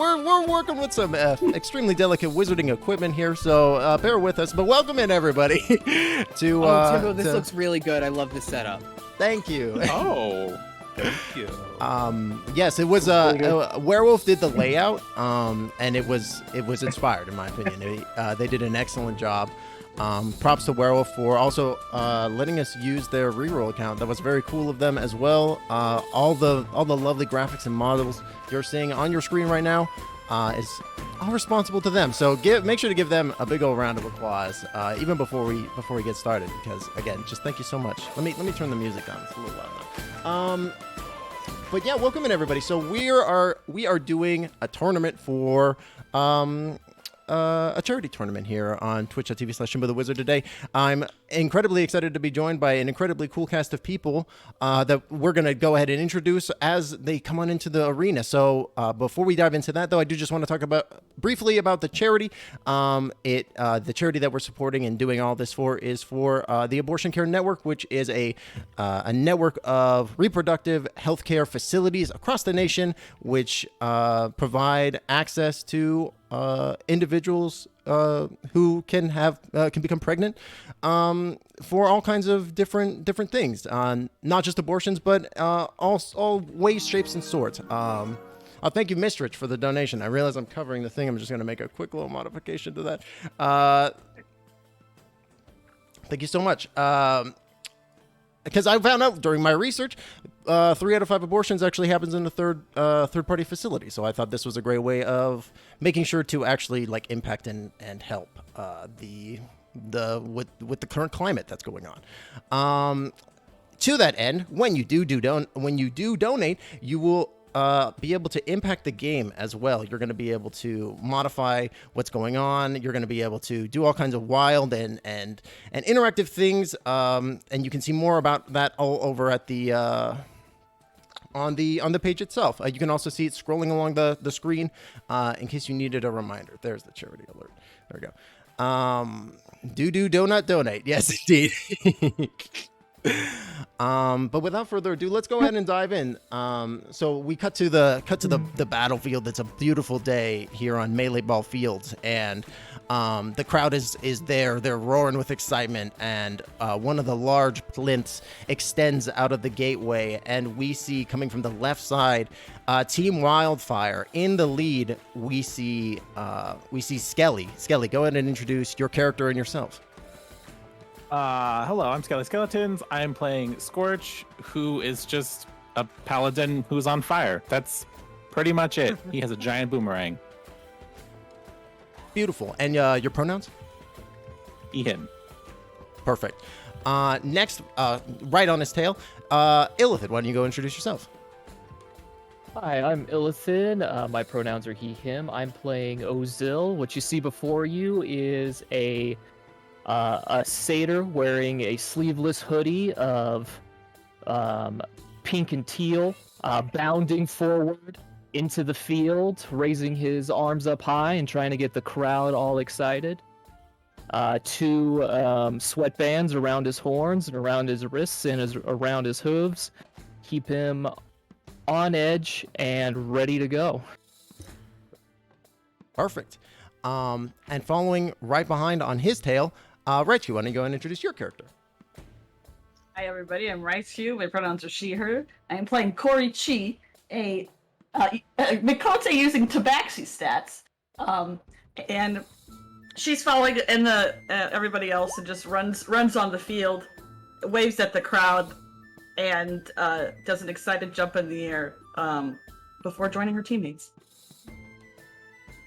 we're working with some extremely delicate wizarding equipment here, so bear with us. But welcome in, everybody. Timbo, this looks really good. I love this setup. Thank you. Oh, thank you. Yes, it was Werewolf did the layout, and it was inspired, in my opinion. They did an excellent job. Props to Werewolf for also letting us use their reroll account. That was very cool of them as well. All the lovely graphics and models you're seeing on your screen right now is all responsible to them. So make sure to give them a big old round of applause even before we get started, because again, just thank you so much. Let me turn the music on. It's a little loud now. But yeah, welcome in, everybody. So we are doing a tournament for a charity tournament here on twitch.tv/ShimboTheWizard today. I'm incredibly excited to be joined by an incredibly cool cast of people that we're going to go ahead and introduce as they come on into the arena. So before we dive into that, though, I do just want to talk briefly about the charity. The charity that we're supporting and doing all this for is for the Abortion Care Network, which is a network of reproductive healthcare facilities across the nation, which provide access to individuals who can become pregnant for all kinds of different things, not just abortions, but all ways, shapes, and sorts. Thank you, Mystrich, for the donation. I realize I'm covering the thing. I'm just going to make a quick little modification to that. Thank you so much. Because I found out during my research, 3 out of 5 abortions actually happens in a third-party facility. So I thought this was a great way of making sure to actually impact and help with the current climate that's going on. To that end, when you do donate, you will be able to impact the game as well. You're going to be able to modify what's going on. You're going to be able to do all kinds of wild and interactive things. And you can see more about that all over at the on the page itself. You can also see it scrolling along the screen in case you needed a reminder. There's the charity alert. There we go. Donut donate. Yes, indeed. But without further ado, let's go ahead and dive in. So we cut to the battlefield. It's a beautiful day here on Meleeball Fields, and the crowd is there. They're roaring with excitement, and one of the large plinths extends out of the gateway, and we see coming from the left side, Team Wildfire. In the lead, we see Skelly. Skelly, go ahead and introduce your character and yourself. Hello, I'm Skellyskeletonss. I'm playing Scorch, who is just a paladin who's on fire. That's pretty much it. He has a giant boomerang. Beautiful. And your pronouns? He, him. Perfect. Next, right on his tail, Illithid, why don't you go introduce yourself? Hi, I'm Illithid. My pronouns are he, him. I'm playing Ozil. What you see before you is a satyr wearing a sleeveless hoodie of pink and teal, bounding forward into the field, raising his arms up high and trying to get the crowd all excited. 2 sweatbands around his horns and around his wrists and around his hooves keep him on edge and ready to go. Perfect. And following right behind on his tail, Raichkyu, why don't you go and introduce your character? Hi, everybody. I'm Raichkyu. My pronouns are she, her. I am playing Kori Chi, a Mikote using Tabaxi stats. And she's following in everybody else and just runs on the field, waves at the crowd, and does an excited jump in the air before joining her teammates.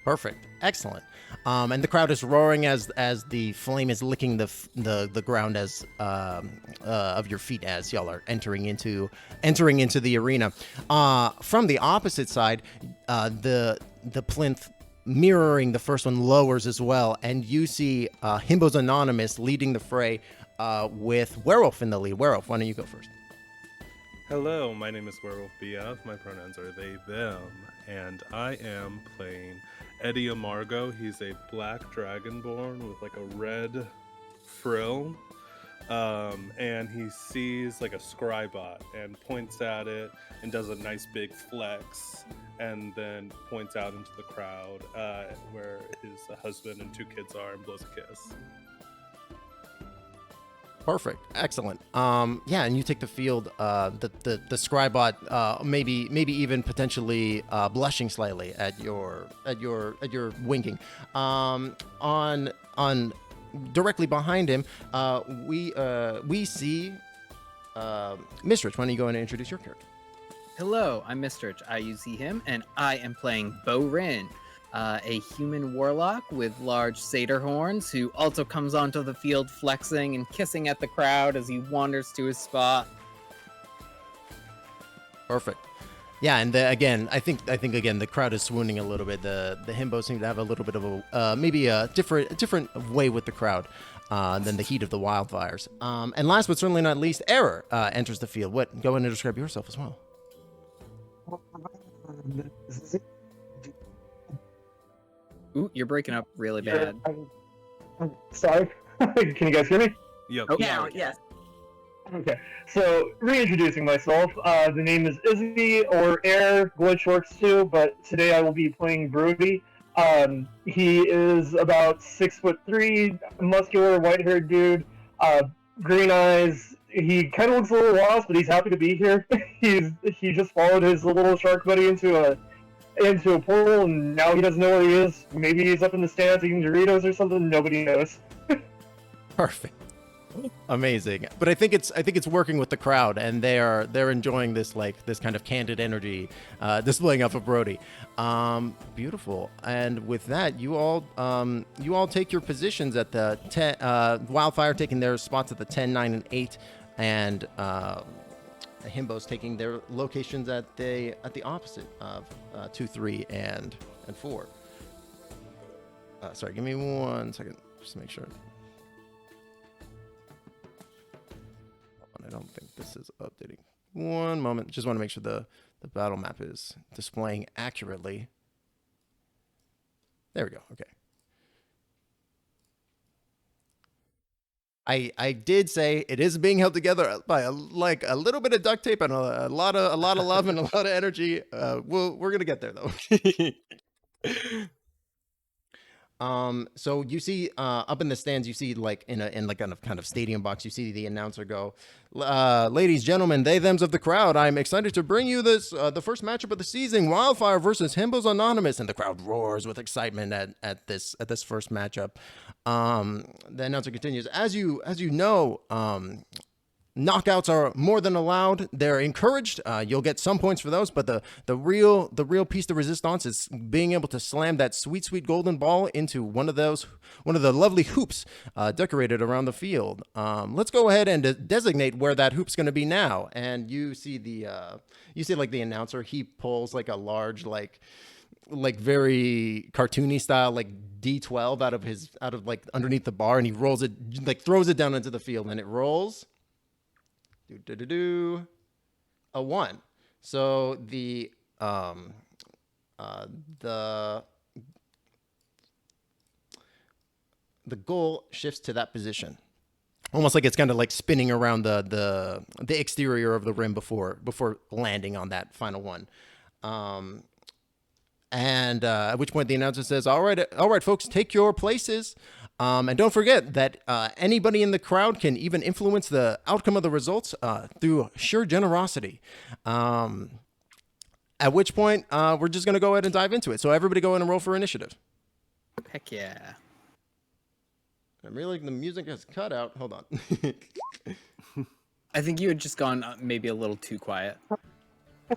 Perfect. Excellent. And the crowd is roaring as the flame is licking the ground of your feet as y'all are entering into the arena. From the opposite side, the plinth mirroring the first one lowers as well, and you see Himbos Anonymous leading the fray with Werewolf in the lead. Werewolf, why don't you go first? Hello, my name is Wherewolfbf. My pronouns are they, them, and I am playing Eddie Amargo. He's a black dragonborn with a red frill, and he sees a scrybot and points at it and does a nice big flex, and then points out into the crowd where his husband and 2 kids are and blows a kiss. Perfect. Excellent. Yeah, and you take the field. The Scribot maybe even potentially blushing slightly at your winking. On directly behind him, we see Mystrich. Why don't you go and introduce your character? Hello, I'm Mystrich. I use he, him, and I am playing Bo Rin, a human warlock with large satyr horns who also comes onto the field flexing and kissing at the crowd as he wanders to his spot. Perfect. Yeah, and again, I think again the crowd is swooning a little bit. The himbos seem to have a little bit of a maybe a different way with the crowd than the heat of the wildfires. And last but certainly not least, Error enters the field. Go ahead and describe yourself as well. Ooh, you're breaking up really bad. I'm sorry. Can you guys hear me? Yep. Oh, Yeah, yes. Okay. So, reintroducing myself. The name is Izzy, or Air, Glitch works too, but today I will be playing Brody. He is about 6'3", muscular, white-haired dude, green eyes. He kind of looks a little lost, but he's happy to be here. He just followed his little shark buddy into a pool, and now he doesn't know where he is. Maybe he's up in the stands eating Doritos or something. Nobody knows. Perfect. Amazing. But I think it's working with the crowd, and they're enjoying this kind of candid energy displaying off of Brody. Beautiful. And with that, you all take your positions at the 10, Wildfire taking their spots at the 10, 9, and 8, and the himbos taking their locations at the opposite of 2, 3, and 4. Sorry, give me 1 second just to make sure. I don't think this is updating. 1 moment. Just want to make sure the battle map is displaying accurately. There we go. Okay. I did say it is being held together by a little bit of duct tape and a lot of love and a lot of energy. We're gonna get there though. So you see up in the stands, you see in a kind of stadium box, you see the announcer go, ladies, gentlemen, they, thems of the crowd, I'm excited to bring you this the first matchup of the season, Wildfire versus Himbos Anonymous, and the crowd roars with excitement at this first matchup. The announcer continues, as you know, knockouts are more than allowed. They're encouraged. You'll get some points for those, but the real piece de resistance is being able to slam that sweet golden ball into one of the lovely hoops decorated around the field. Let's go ahead and designate where that hoop's going to be now. And you see the announcer. He pulls like a large very cartoony style D12 out of underneath the bar, and he rolls it, throws it down into the field, and it rolls. A 1. So the goal shifts to that position, almost like it's kind of spinning around the exterior of the rim before landing on that final one. And at which point the announcer says, all right, folks, take your places. And don't forget that anybody in the crowd can even influence the outcome of the results through sheer generosity. At which point, we're just going to go ahead and dive into it. So everybody go in and roll for initiative. Heck yeah. I'm realizing the music has cut out. Hold on. I think you had just gone maybe a little too quiet.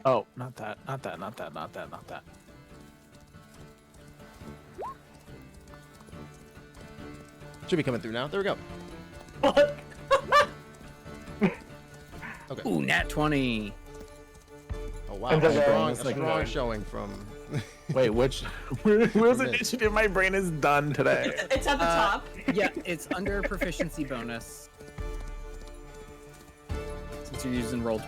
Oh, not that. Should be coming through now. There we go. Okay. Ooh, nat 20. Oh wow, strong showing from. Wait, which? Where's initiative? My brain is done today. It's at the top. Yeah, it's under proficiency bonus. Since you're using roll.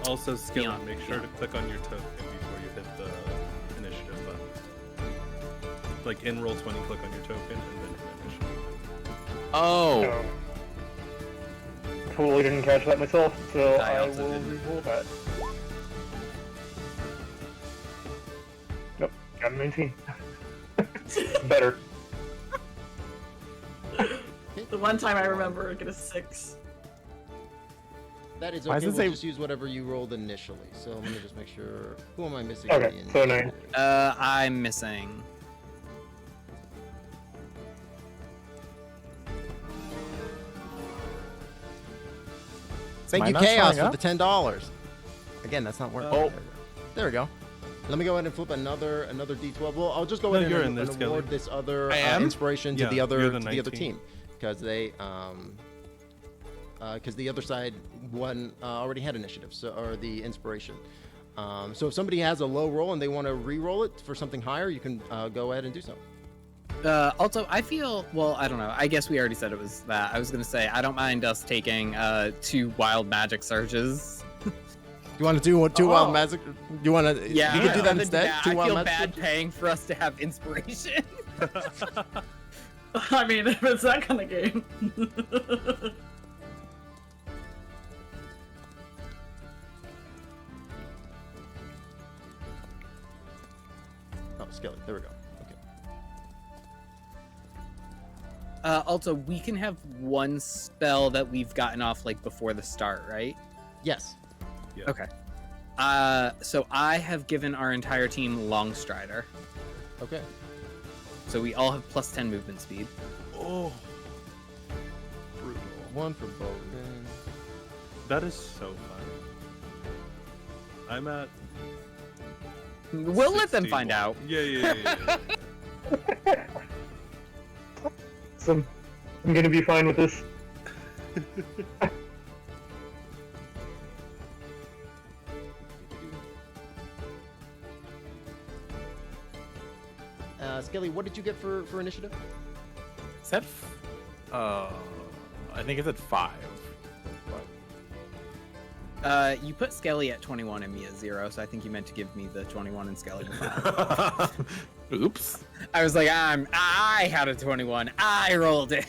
Also, Skelly, Beyond. make sure to click on your token before you hit the initiative button. In Roll20, click on your token and then hit initiative. Oh. No. Totally didn't catch that myself, so I I also will didn't. re-roll that. I'm 19. Better. The one time I remember, I get a 6. That is Why okay. does it We'll say- just use whatever you rolled initially. So let me just make sure. Who am I missing? Okay, in the so 9. initiative? I'm missing. Thank Mine you, not Chaos, showing for up? the $10. Again, that's not working. Oh. There we go. Let me go ahead and flip another D12. Well, I'll just go No, ahead you're and in there, award Skelly. this other I am? inspiration to Yeah, the you're other the to the other 19. team because they because the other side one already had initiative, so or the inspiration. So if somebody has a low roll and they want to re-roll it for something higher, you can go ahead and do so. Also, I feel, well, I don't know. I guess we already said it was that. I was going to say, I don't mind us taking 2 wild magic surges. You want to do two Oh. wild magic? You want to? Yeah, you can do that rather than instead. that, 2 I wild feel magic bad surges? paying for us to have inspiration. I mean, if it's that kind of game. Oh, Skelly. There we go. Okay. Also, we can have one spell that we've gotten off like before the start, right? Yes. Yeah. Okay. So I have given our entire team Longstrider, Okay. so we all have plus 10 movement speed. Oh, brutal. 1 for Bowden. That is so fun. I'm at. We'll let them find 61. out. Yeah. So I'm gonna be fine with this. Skelly, what did you get for initiative? Is that? I think it's at 5. You put Skelly at 21 and me at 0, so I think you meant to give me the 21 and Skelly the 5. Oops. I was like, I had a 21. I rolled it.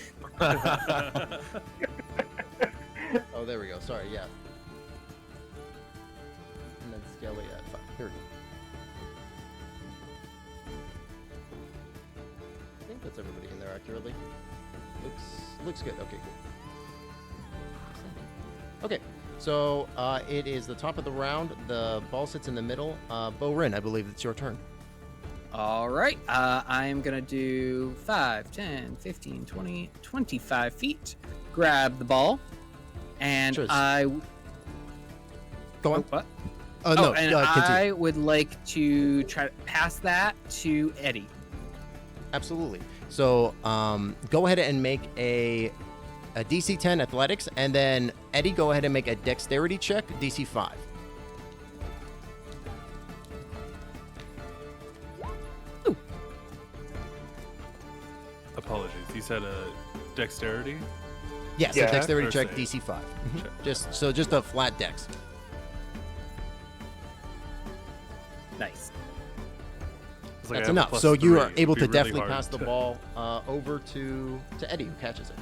Oh, there we go. Sorry, yeah. And then Skelly at 5. Here we go. I think that's everybody in there accurately. Looks good. Okay, cool. Okay, so it is the top of the round. The ball sits in the middle. Bo-Rin, I believe it's your turn. All right. I'm going to do 5, 10, 15, 20, 25 feet. Grab the ball. And Sure. I... Go on. Oh, what? Oh, no, and continue. I would like to try to pass that to Eddie. Absolutely. So go ahead and make a DC 10 athletics, and then Eddie, go ahead and make a dexterity check, DC 5. Apologies. You said a dexterity? Yes, Yeah. a dexterity Or check, save. DC 5. Check. Just a flat dex. Nice. It's like I That's have a enough. plus So you are 3. able It'd to be really definitely hard pass the to- ball over to Eddie, who catches it.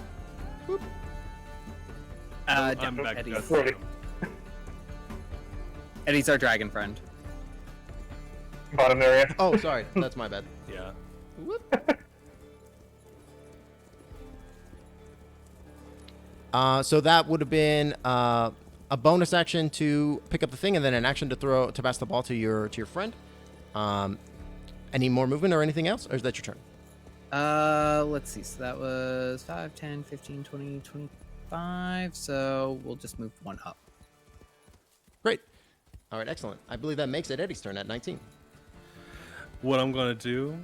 I'm back Eddie's, at the bottom. Eddie's our dragon friend. Bottom area. Oh, sorry, that's my bad. Yeah. So that would have been a bonus action to pick up the thing, and then an action to pass the ball to your friend. Any more movement or anything else, or is that your turn? Let's see. So that was 5, 10, 15, 20, 25. So we'll just move 1 up. Great. All right, excellent. I believe that makes it Eddie's turn at 19. What I'm gonna do,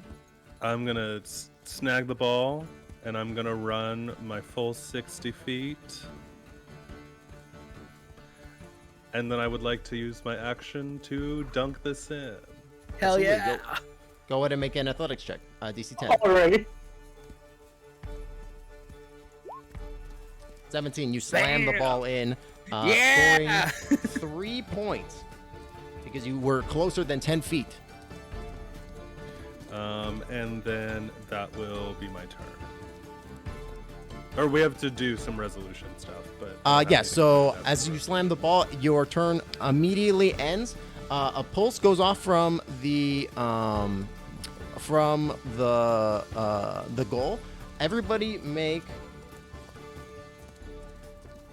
I'm gonna snag the ball, and I'm gonna run my full 60 feet. And then I would like to use my action to dunk this in. Hell Absolutely. yeah! Go ahead and make an athletics check, DC 10. Alrighty. 17, you slam the ball in, Yeah! scoring 3 points because you were closer than 10 feet. And then that will be my turn. Or we have to do some resolution stuff, but Yes, so as you slam the ball, your turn immediately ends. A pulse goes off from the from the goal.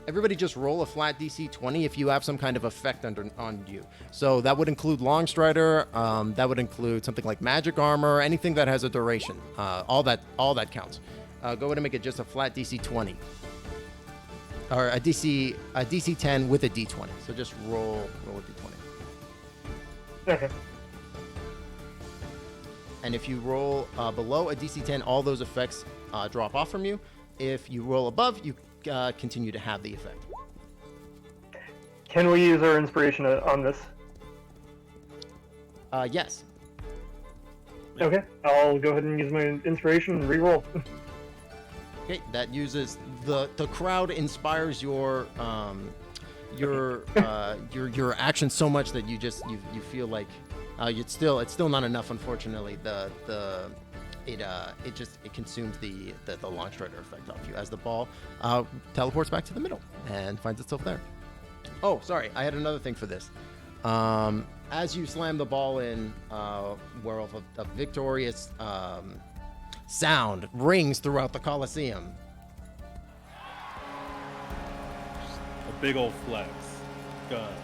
Everybody just roll a flat DC 20 if you have some kind of effect on you. So that would include Longstrider, that would include something like magic armor, anything that has a duration. All that counts. Go ahead and make it just a flat DC 20. Or a DC 10 with a D20. So just roll a D20. Okay. And if you roll below a DC 10, all those effects drop off from you. If you roll above, you continue to have the effect. Can we use our inspiration on this? Yes. Okay, I'll go ahead and use my inspiration and re-roll. Okay, that uses the crowd inspires your action so much that you feel like it's still not enough. Unfortunately, it consumes the launch strider effect off you as the ball teleports back to the middle and finds itself there. Oh, sorry, I had another thing for this. As you slam the ball in, Werewolf, a victorious sound rings throughout the Coliseum. A big old flex. Guns.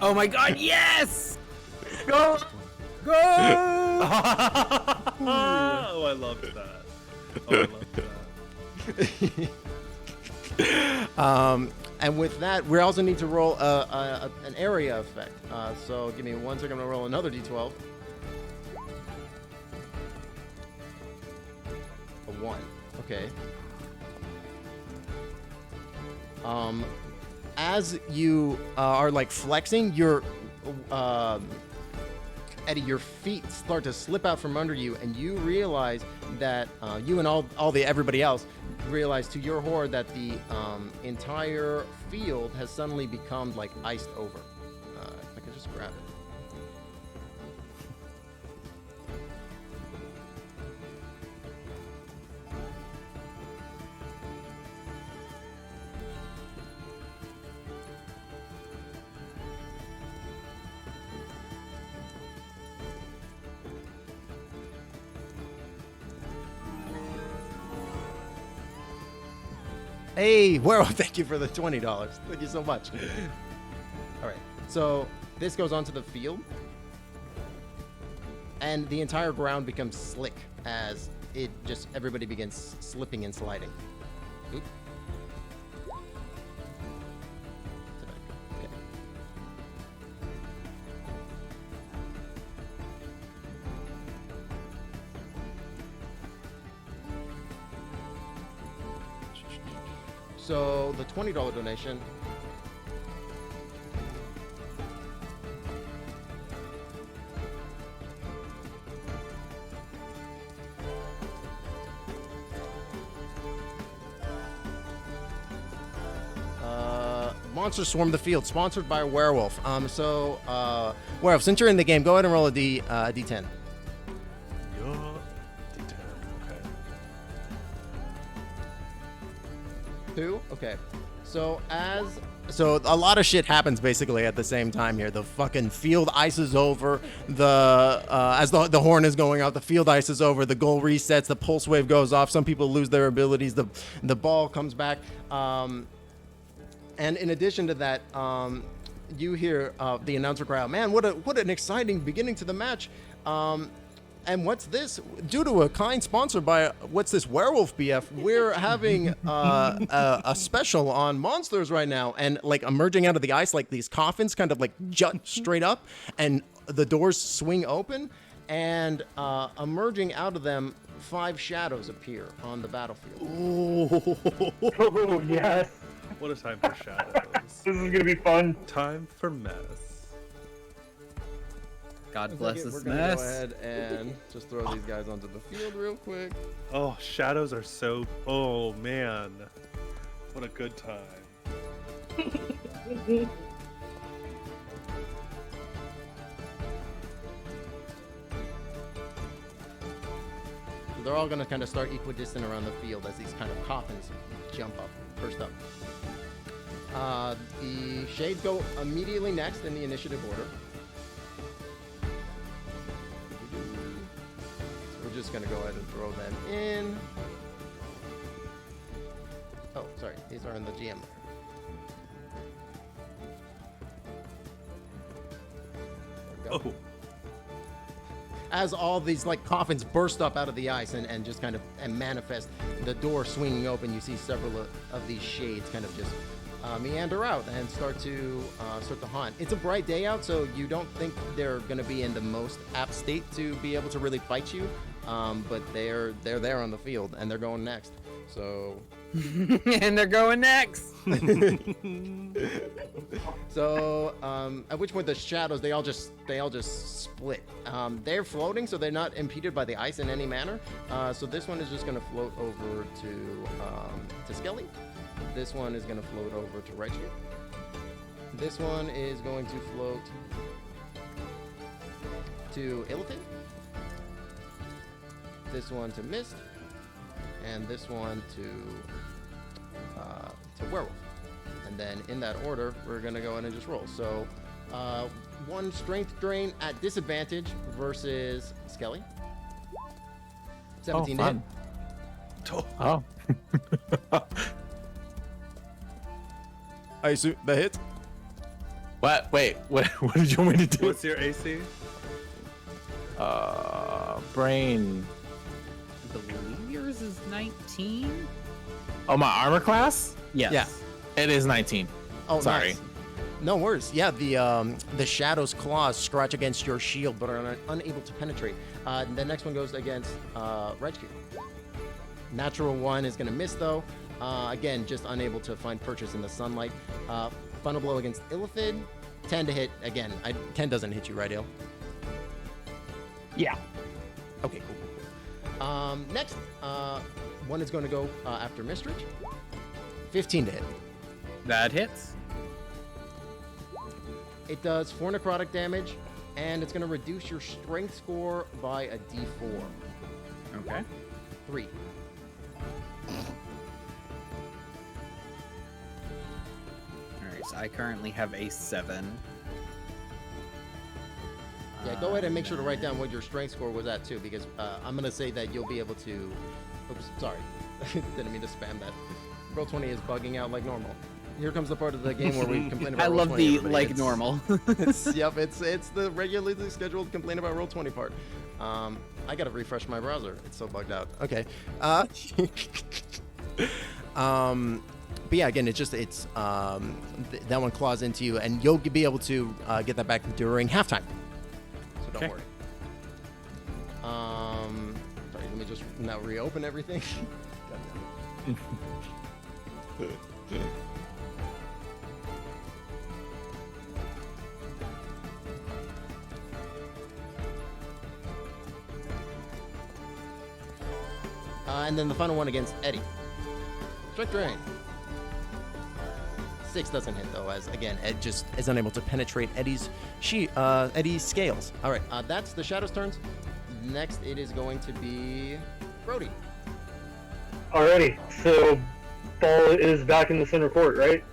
Oh my god, yes! Go! Go! Oh, I loved that. Oh, I loved that. And with that, we also need to roll an area effect. So give me 1 second. I'm gonna roll another d12. A 1. Okay. As you are like flexing, Eddie, your feet start to slip out from under you, and you realize that you and everybody else realize to your horror that the entire field has suddenly become like iced over. If I can just grab it. Hey, Werewolf, thank you for the $20. Thank you so much. All right, so this goes onto the field, and the entire ground becomes slick as everybody begins slipping and sliding. Oop. Okay. So the $20 donation. Monsters Swarm the Field, sponsored by Werewolf. Werewolf, since you're in the game, go ahead and roll a D10. Yeah. D10. Okay. 2? Okay. So a lot of shit happens basically at the same time here. The fucking field ices over. As the horn is going out, the field ices over. The goal resets. The pulse wave goes off. Some people lose their abilities. The ball comes back. And in addition to that, you hear the announcer cry out, "Man, what an exciting beginning to the match!" And what's this? Due to a kind sponsor by Wherewolfbf, we're having a special on monsters right now. And like emerging out of the ice, like these coffins kind of like jut straight up, and the doors swing open, and emerging out of them, 5 shadows appear on the battlefield. Oh, yes. What a time for shadows. This is gonna be fun. Time for mess. God bless We're this gonna mess. go ahead and just throw these guys onto the field real quick. Oh, shadows are so... Oh, man. What a good time. They're all going to kind of start equidistant around the field as these kind of coffins jump up, first up. The Shades go immediately next in the initiative order. just gonna go ahead and throw them in. Oh, sorry, these are in the GM. There we go. Oh, As all these like coffins burst up out of the ice and just kind of manifest, the door swinging open, you see several of these shades kind of just meander out and start to haunt. It's a bright day out, so you don't think they're going to be in the most apt state to be able to really fight you, but they're there on the field and they're going next. So And they're going next. So, at which point the shadows they all just split. They're floating, so they're not impeded by the ice in any manner. So this one is just gonna float over to Skelly. This one is gonna float over to Raichkyu. This one is going to float to illegitimate. This one to Mist, and this one to Werewolf. And then in that order, we're gonna go in and just roll. So, one strength drain at disadvantage versus Skelly. 17 to hit. Oh. I assume the hit. What? Wait. What did you want me to do? what's your AC? Brain. I believe yours is 19. Oh, my armor class? Yes. Yeah. It is 19. Oh, Sorry. nice. No worries. Yeah, the shadow's claws scratch against your shield, but are unable to penetrate. The next one goes against Raichkyu. Natural 1 is going to miss though. Again, just unable to find purchase in the sunlight. Final blow against Illithid. 10 to hit. Again, 10 doesn't hit you, right, Il? Yeah. Okay, cool. Next, one is going to go after Mystrich. 15 to hit. That hits. It does 4 necrotic damage, and it's going to reduce your strength score by a d4. Okay. 3. Alright, so I currently have a 7. Yeah, go ahead and make sure to write down what your strength score was at, too, because I'm going to say that you'll be able to... Oops, sorry. Didn't mean to spam that. Roll20 is bugging out like normal. Here comes the part of the game where we complain about I love Roll20, the everybody. like It's- normal. It's the regularly scheduled complain about Roll20 part. I gotta refresh my browser. It's so bugged out. Okay. But yeah, again, that one claws into you, and you'll be able to get that back during halftime. So don't Okay. worry. Sorry, let me just now reopen everything. And then the final one against Eddie. Strike drain. 6 doesn't hit though, as again Ed just is unable to penetrate Eddie's scales. All right, that's the Shadow's turns. Next, it is going to be Brody. Alrighty, so ball is back in the center court, right?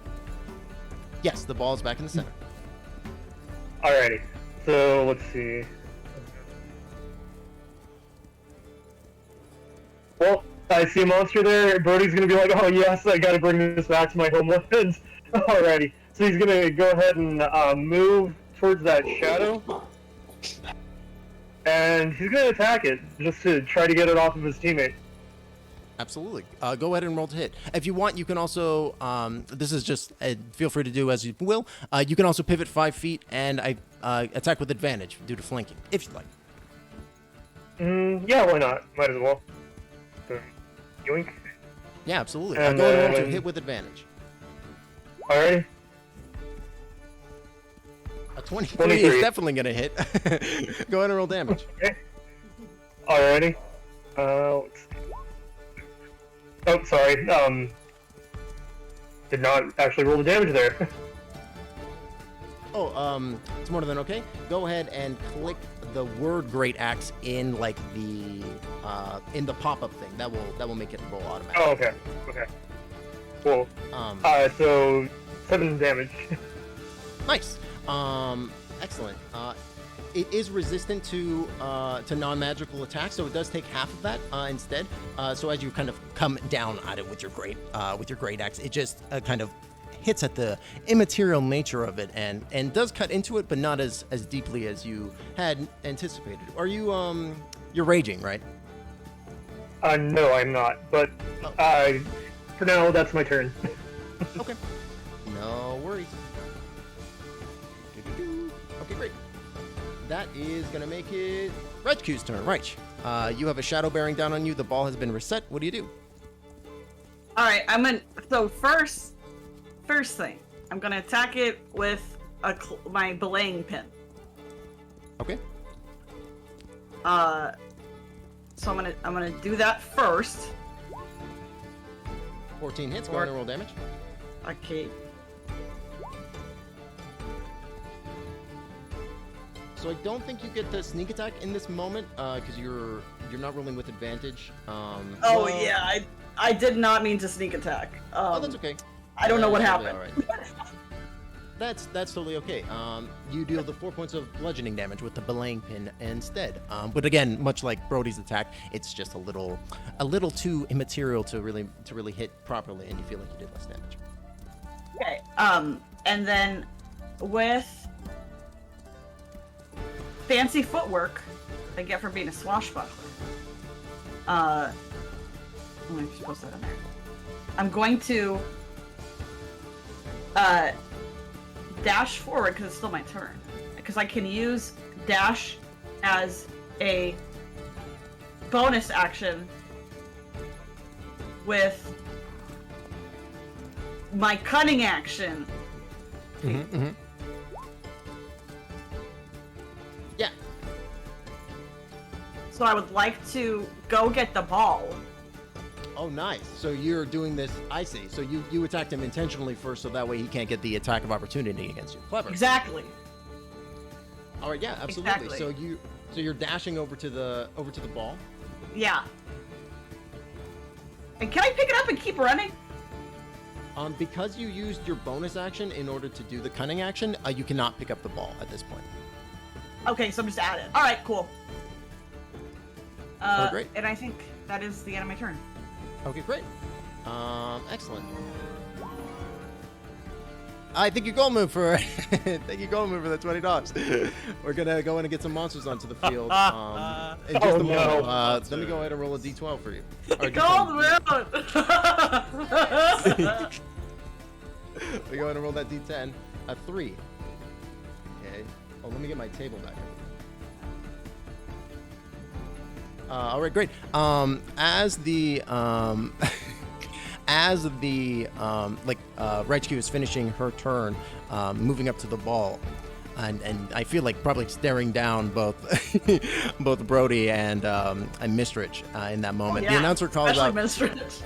Yes, the ball is back in the center. Alrighty, so let's see. Well, I see a monster there. Brody's gonna be like, oh yes, I gotta bring this back to my homeland. Alrighty, so he's gonna go ahead and move towards that shadow. And he's gonna attack it, just to try to get it off of his teammate. Absolutely. Go ahead and roll to hit. If you want, you can also, this is just, feel free to do as you will. You can also pivot 5 feet and attack with advantage due to flanking, if you'd like. Yeah, why not? Might as well. So, yoink. Yeah, absolutely. And Go ahead and roll to then- hit with advantage. Alrighty. A 23 23. is definitely going to hit. Go ahead and roll damage. Okay. Alrighty. Let's see. Oh, sorry. Did not actually roll the damage there. Oh, it's more than okay. Go ahead and click the word "Great Axe" in like the pop-up thing. That will make it roll automatically. Oh, okay. Okay. Cool. Um, So 7 damage. Nice. Excellent. it is resistant to non-magical attacks, so it does take half of that instead. So as you kind of come down at it with your great axe, it just kind of hits at the immaterial nature of it and does cut into it, but not as deeply as you had anticipated. Are you you're raging, right? No, I'm not. But for now, that's my turn. Okay. No worries. Okay, great. That is gonna make it Raichkyu's turn. Raich, you have a shadow bearing down on you. The ball has been reset. What do you do? All right, so first thing, I'm gonna attack it with my belaying pin. Okay. So I'm gonna do that first. 14 hits. Go ahead and roll damage. Okay. So I don't think you get the sneak attack in this moment, because you're not rolling with advantage. Oh yeah, I did not mean to sneak attack. Oh, that's okay. I don't know what Totally happened. all right. That's totally okay. You deal the 4 points of bludgeoning damage with the belaying pin instead. But again, much like Brody's attack, it's just a little too immaterial to really hit properly, and you feel like you did less damage. Okay. And then with fancy footwork I get for being a swashbuckler. I'm going to post that in there. I'm going to dash forward because it's still my turn. Because I can use dash as a bonus action with my cunning action. Yeah. So I would like to go get the ball. Oh, nice. So you're doing this. I see. So you attacked him intentionally first, so that way he can't get the attack of opportunity against you. Clever. Exactly. All right. Yeah. Absolutely. Exactly. So you're dashing over to the ball. Yeah. And can I pick it up and keep running? Because you used your bonus action in order to do the cunning action, you cannot pick up the ball at this point. Okay, so I'm just at it. All right, cool. Oh, great. And I think that is the end of my turn. Okay, great. Excellent. I think you gold move for thank you gold move for the $20. We're gonna go in and get some monsters onto the field. In just a moment. Let me go ahead and roll a d12 for you. Or Gold D10. move! We go ahead and roll that d10. A 3. Okay. Oh, let me get my table back here. All right, great. As the Raichkyu is finishing her turn, moving up to the ball, and I feel like probably staring down both both Brody and Mystrich in that moment. Oh, yeah. The announcer calls out. Mystrich.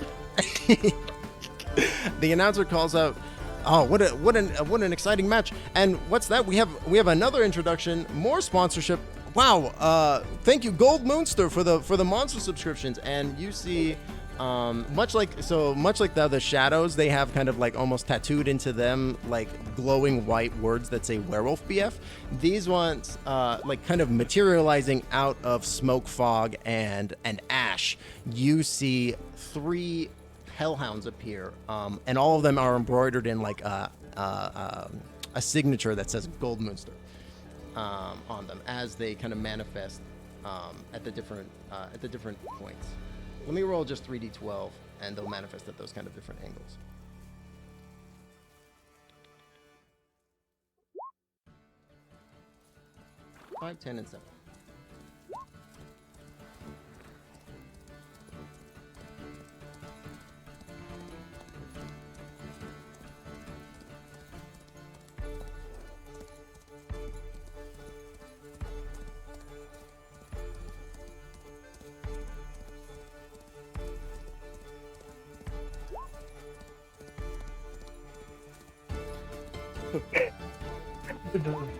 The announcer calls out. Oh, what an exciting match! And what's that? We have another introduction, more sponsorship. Wow! Thank you, Gold Moonster, for the monster subscriptions. And you see, much like the other shadows, they have kind of like almost tattooed into them like glowing white words that say Wherewolfbf. These ones, like kind of materializing out of smoke fog and ash. You see 3 hellhounds appear, and all of them are embroidered in like a signature that says Gold Moonster on them as they kind of manifest at the different points. Let me roll just 3d12, and they'll manifest at those kind of different angles. Five, 10, and 7.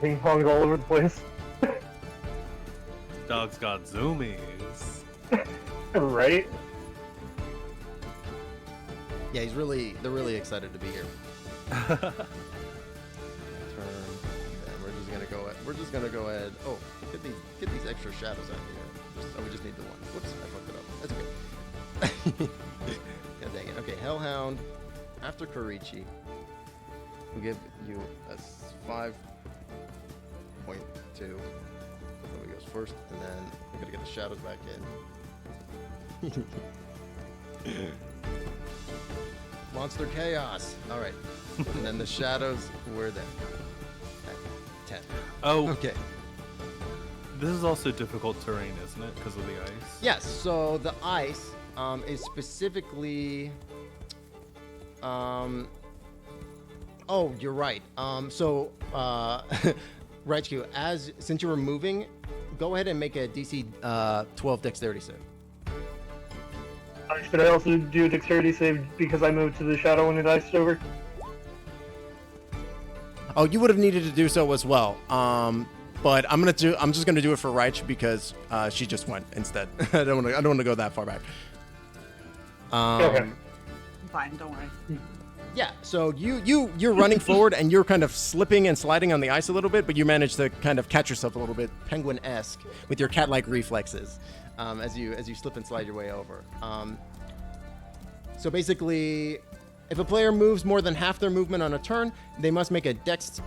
Ping pongs all over the place. Dog's got zoomies. Right? Yeah, they're really excited to be here. Turn, and we're just gonna go we're just gonna go ahead. Oh, get these extra shadows out here. We just need the one. Whoops, I fucked it up. That's okay. God dang it. Okay, Hellhound. After Korichi, we'll give you a 5.2. So he goes first, and then we're gonna get the shadows back in. Monster Chaos. All right, and then the shadows were there. 10. Oh, Okay. this is also difficult terrain, isn't it? Because of the ice. Yes. So the ice is specifically. Oh, you're right. So, Raichkyu, since you were moving, go ahead and make a DC 12 Dexterity save. Should I also do a dexterity save because I moved to the shadow when it iced over? Oh, you would have needed to do so as well. But I'm just gonna do it for Raich because she just went instead. I don't want to go that far back. Okay. Fine, don't worry. Yeah, so you're running forward and you're kind of slipping and sliding on the ice a little bit, but you manage to kind of catch yourself a little bit penguin-esque with your cat-like reflexes as you slip and slide your way over. So basically, if a player moves more than half their movement on a turn, they must make a Dex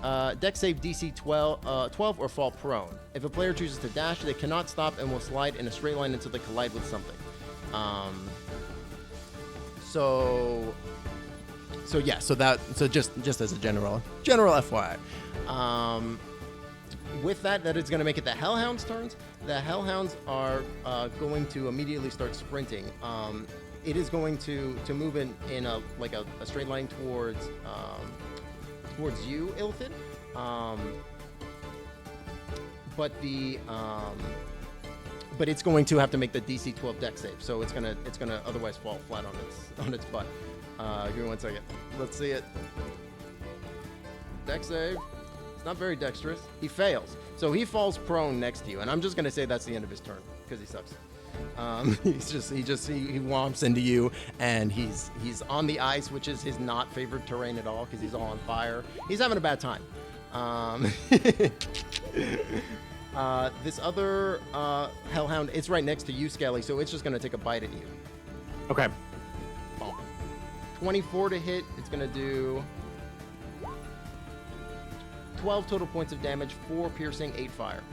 save DC 12 or fall prone. If a player chooses to dash, they cannot stop and will slide in a straight line until they collide with something. So just as a general FYI. With that is going to make it the Hellhound's turns. The Hellhounds are going to immediately start sprinting. It is going to move in a straight line towards you, Illithid. But it's going to have to make the DC 12 Dex save, so it's gonna otherwise fall flat on its butt. Give me 1 second. Let's see it. Dex save. It's not very dexterous. He fails, so he falls prone next to you, and I'm just gonna say that's the end of his turn because he sucks. He whomps into you, and he's on the ice, which is his not favored terrain at all because he's all on fire. He's having a bad time. This other Hellhound, it's right next to you, Skelly, so it's just going to take a bite at you. Okay. Boom. 24 to hit. It's going to do 12 total points of damage, 4 piercing, 8 fire.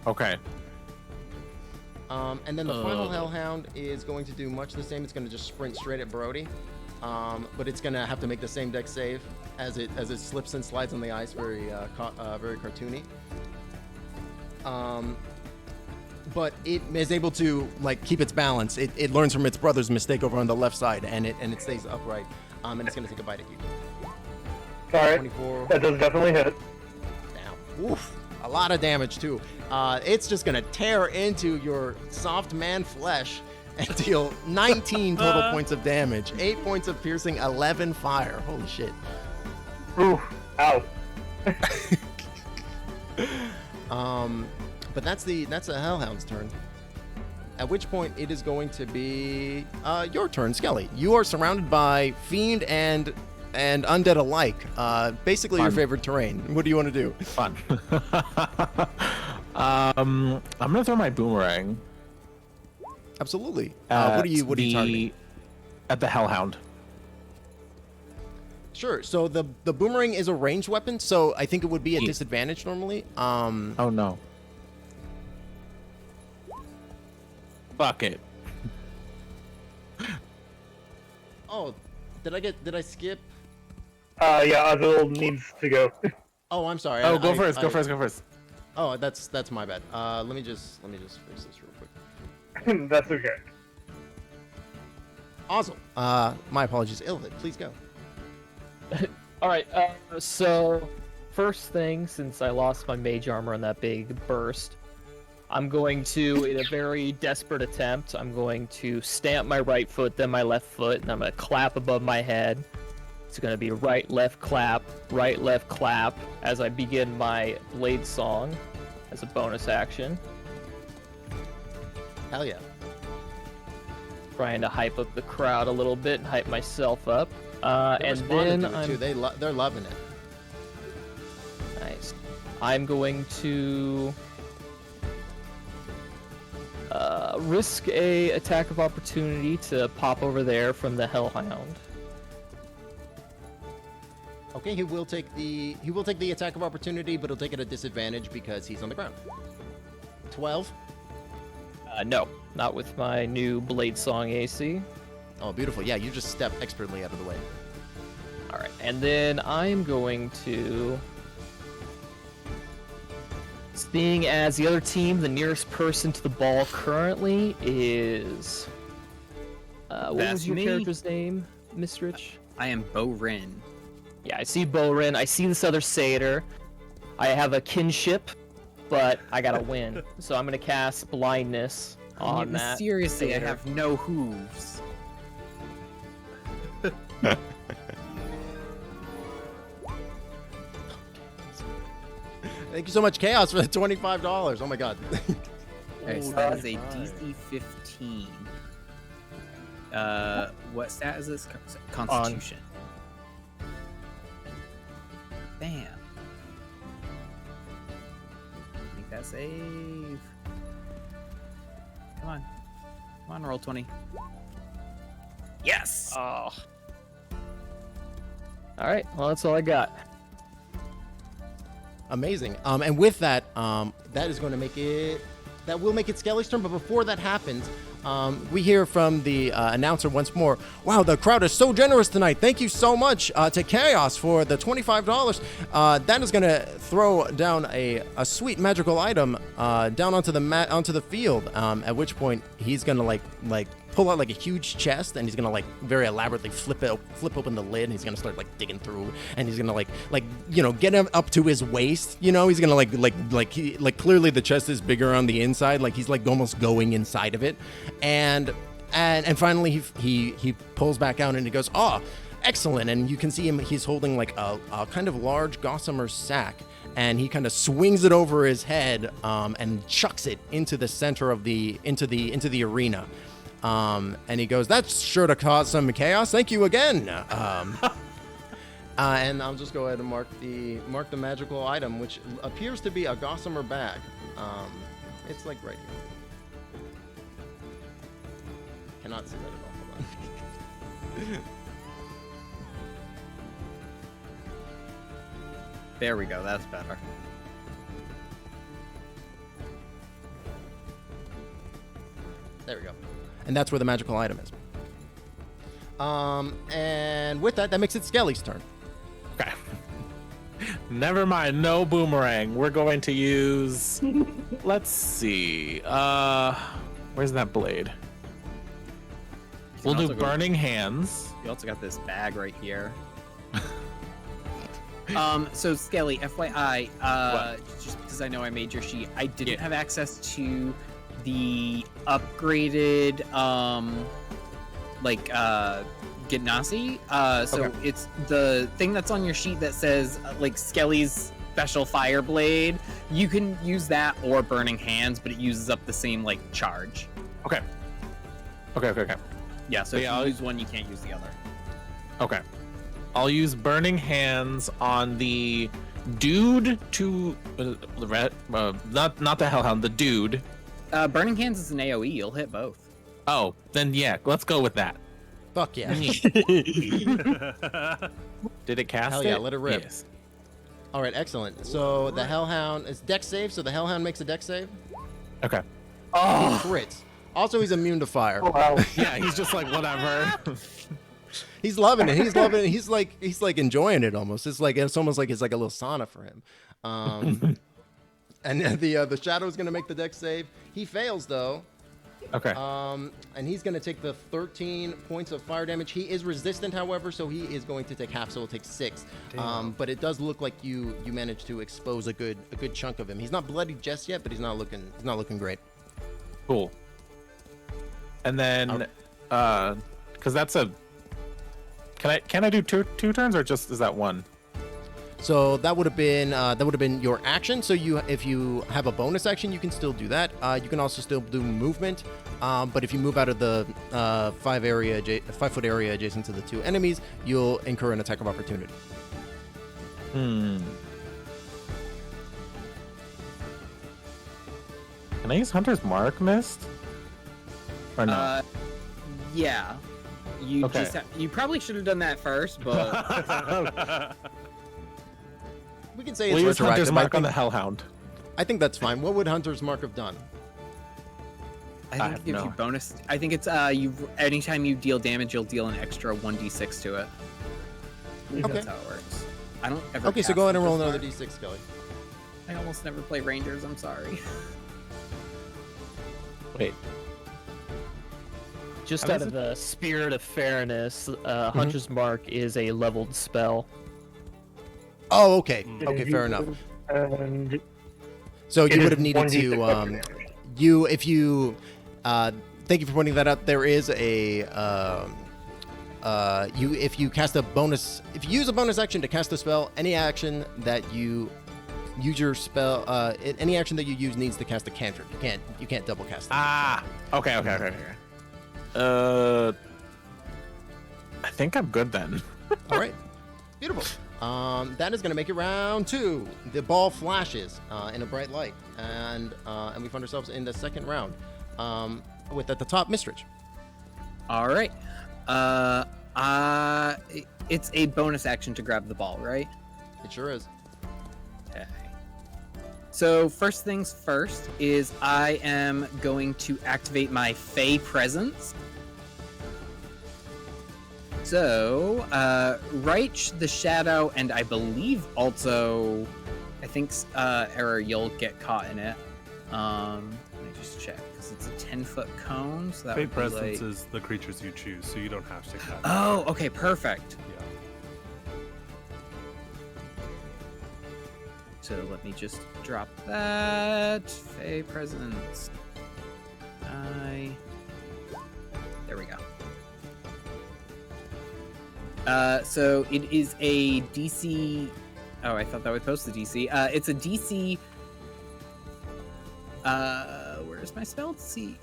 Okay. And then the final Hellhound is going to do much the same. It's going to just sprint straight at Brody. But it's going to have to make the same dex save as it slips and slides on the ice, very cartoony. But it is able to keep its balance. It learns from its brother's mistake over on the left side, and it stays upright. And it's gonna take a bite at you. All right. 24. That does definitely hit. Now, oof, a lot of damage too. It's just gonna tear into your soft man flesh and deal 19 total points of damage, 8 points of piercing, 11 fire. Holy shit. Ooh. Ow. But that's a Hellhound's turn. At which point it is going to be your turn, Skelly. You are surrounded by fiend and undead alike. Basically Fun. Your favorite terrain. What do you want to do? Fun. I'm gonna throw my boomerang. Absolutely. What are you targeting? At the Hellhound. Sure. So the boomerang is a ranged weapon, so I think it would be a disadvantage normally. Oh no. Fuck it. Oh, did I skip? Yeah, Azul needs to go. Oh, I'm sorry. Oh, go first. Go first. Oh, that's my bad. Let me just fix this real quick. That's okay. Awesome. My apologies. Ilvid, please go. All right. So first thing, since I lost my mage armor on that big burst, I'm going to, in a very desperate attempt, I'm going to stamp my right foot, then my left foot, and I'm going to clap above my head. It's going to be right, left, clap, as I begin my blade song as a bonus action. Hell yeah. Trying to hype up the crowd a little bit and hype myself up. They're And responding then to it too. They're loving it. Nice. I'm going to risk a attack of opportunity to pop over there from the Hellhound. Okay, he will take the attack of opportunity, but he'll take it at disadvantage because he's on the ground. 12. No, not with my new Blade Song AC. Oh, beautiful. Yeah, you just step expertly out of the way. All right, and then I'm going to, seeing as the other team, the nearest person to the ball currently is, what That's was your me. character's name, Mystrich? I am Bo Rin. Yeah, I see Borin. I see this other satyr. I have a kinship, but I gotta win. So I'm gonna cast blindness on that. Seriously, I satyr. have no hooves. Thank you so much, Chaos, for the $25. Oh my god. Okay, so that is a DC 15. What stat is this? Constitution. Bam. Make that save. Come on. Come on, roll 20. Yes! Oh. All right. Well, that's all I got. Amazing. And with that, that is going to make it. That will make it Skelly's turn. But before that happens, we hear from the announcer once more. Wow, the crowd is so generous tonight. Thank you so much to Chaos for the $25. That is going to throw down a sweet magical item down onto the field. At which point he's going to like pull out like a huge chest, and he's gonna like very elaborately flip open the lid, and he's gonna start like digging through, and he's gonna like get him up to his waist. He's gonna like clearly the chest is bigger on the inside, like he's like almost going inside of it, and finally he pulls back out and he goes, "Oh, excellent!" And you can see him. He's holding like a kind of large gossamer sack, and he kind of swings it over his head and chucks it into the center of the arena. And he goes, "That's sure to cause some chaos. Thank you again." And I'll just go ahead and mark the magical item, which appears to be a gossamer bag. It's like right here. Cannot see that at all. Hold on. There we go. That's better. There we go. And that's where the magical item is. And with that makes it Skelly's turn. Okay. Never mind, no boomerang. We're going to use. Let's see. Where's that blade? We'll do burning hands. You also got this bag right here. So Skelly, FYI, just because I know I made your sheet, I didn't have access to the upgraded Genasi. So Okay. it's the thing that's on your sheet that says like Skelly's special fire blade. You can use that or burning hands, but it uses up the same like charge. Okay. Yeah, so Yeah, if I'll- you use one, you can't use the other. Okay. I'll use burning hands on the dude to the red. Not the hellhound. The dude. Burning hands is an AOE. You'll hit both. Oh, then yeah. Let's go with that. Fuck yeah. Did it cast Hell it? yeah, let it rip. Yes. All right, excellent. So the Hellhound is dex save, so the Hellhound makes a dex save. Okay. Oh, crits. Also, he's immune to fire. Oh, wow. Yeah, he's just like whatever. He's loving it. He's loving it. He's like enjoying it almost. It's almost like it's like a little sauna for him. And the Shadow is gonna make the dex save. He fails though. Okay. And he's gonna take the 13 points of fire damage. He is resistant, however, so he is going to take half. So he'll take 6. But it does look like you managed to expose a good chunk of him. He's not bloodied just yet, but he's not looking great. Cool. And then, because that's a. Can I do two turns or just is that one? So that would have been your action. So if you have a bonus action, you can still do that. You can also still do movement. But if you move out of the 5-foot area adjacent to the 2 enemies, you'll incur an attack of opportunity. Can I use Hunter's Mark, Mist? Or no? Yeah. You Okay. you probably should have done that first, but We can say We'll use it's Hunter's retroactive. Mark on the Hellhound. I think that's fine. What would Hunter's Mark have done? I I think have it gives no you bonus. I think it's anytime you deal damage, you'll deal an extra 1d6 to it. Okay. That's how it works. I don't ever. Okay, so cast go ahead and roll Hunter's another Mark. d6, Skelly. I almost never play Rangers. I'm sorry. Wait. Just How out is of the spirit of fairness, Hunter's Mark is a leveled spell. Oh, okay. Okay, fair enough. And So it you is would have needed 1d6 to, extra damage. thank you for pointing that out. There is a, if you use a bonus action to cast a spell, any action that you use your spell, any action that you use needs to cast a cantrip. You can't double cast it. Okay. I think I'm good then. All right, beautiful. That is going to make it round 2. The ball flashes in a bright light, and we find ourselves in the second round. With at the top, Mystrich. All right. It's a bonus action to grab the ball, right? It sure is. Okay. So first things first is I am going to activate my Fey Presence. So, Raich, the Shadow, and I believe also, I think, Error, you'll get caught in it. Let me just check, because it's a 10-foot cone, so that Fate would be presence like... is the creatures you choose, so you don't have to cast. Oh, okay, perfect. Yeah. So let me just drop that. Fey Presence. There we go. So it is a DC. Oh, I thought that would post the DC. It's a DC. Where's my spell? Say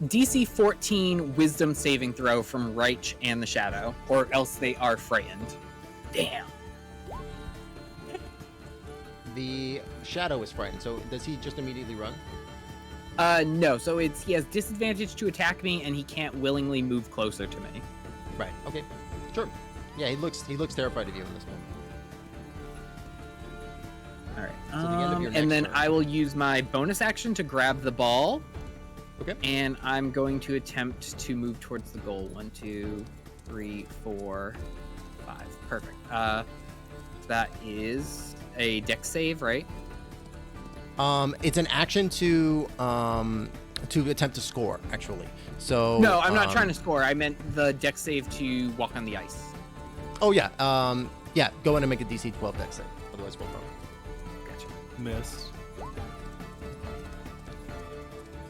DC 14 Wisdom saving throw from Raich and the Shadow, or else they are frightened. Damn. The Shadow is frightened, so does he just immediately run? No. So he has disadvantage to attack me, and he can't willingly move closer to me. Right. Okay. Sure. Yeah, he looks terrified of you in this moment. All right. So the end of your and next then turn. I will use my bonus action to grab the ball. Okay. And I'm going to attempt to move towards the goal. 1, 2, 3, 4, 5. Perfect. That is a dex save, right? It's an action to attempt to score, actually. So No, I'm not trying to score. I meant the dex save to walk on the ice. Oh yeah. Yeah. Go in and make a DC 12 dex save. Otherwise, we'll problem. Gotcha. Miss.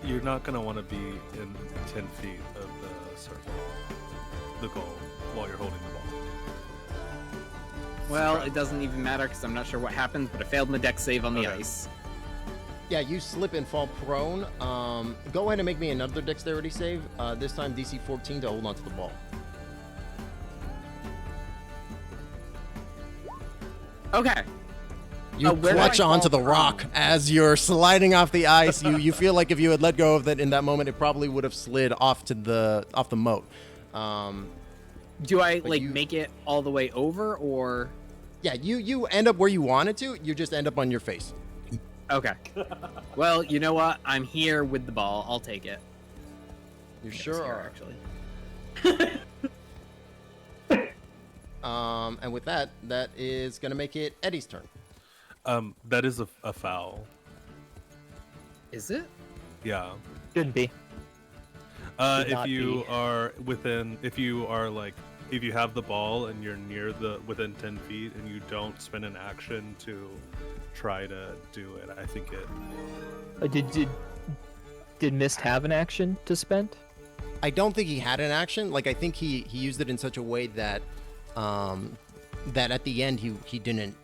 You're not gonna want to be in 10 feet of the circle, the goal, while you're holding the ball. Well, it doesn't even matter because I'm not sure what happens, but I failed my dex save on the Okay. ice. Yeah, you slip and fall prone. Go ahead and make me another dexterity save. This time DC 14 to hold on to the ball. Okay. You where do clutch I onto fall the rock from? as you're sliding off the ice. You feel like if you had let go of it in that moment, it probably would have slid off the moat. Do I But like you- make it all the way over, or? Yeah, you end up where you wanted to. You just end up on your face. Okay. Well, you know what? I'm here with the ball. I'll take it. You It's sure here, are. actually. And with that is gonna make it Eddie's turn. That is a foul. Is it? Yeah. Shouldn't be. Should If not you be. are within, if you have the ball and you're within 10 feet and you don't spend an action to try to do it, I think it. Did Mist have an action to spend? I don't think he had an action. Like I think he used it in such a way that that at the end he didn't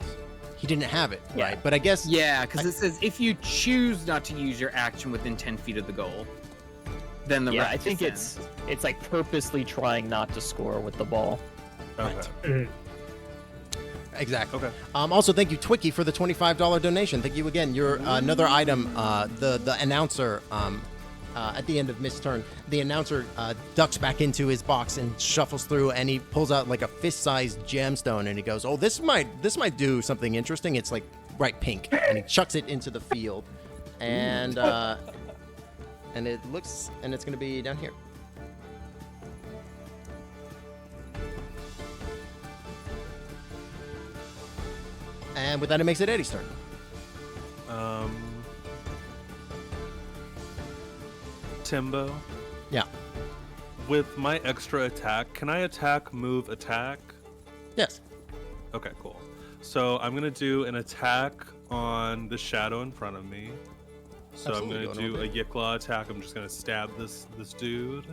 have it, Yeah. right? But I guess Yeah, because it says if you choose not to use your action within 10 feet of the goal, then the Yeah, ref I think descends. it's like purposely trying not to score with the ball. Okay. Exactly. Okay. Also, thank you, Twicky, for the $25 donation. Thank you again. You're another item. The announcer at the end of Mist's turn, the announcer ducks back into his box and shuffles through, and he pulls out like a fist-sized gemstone, and he goes, "Oh, this might do something interesting." It's like bright pink, and he chucks it into the field, and it looks, and it's going to be down here. And with that, it makes it Eddie's turn. Timbo, Yeah. with my extra attack, can I attack, move, attack? Yes. Okay, cool. So I'm gonna do an attack on the shadow in front of me. So Absolutely, I'm go gonna do on a Yikla attack. I'm just gonna stab this dude.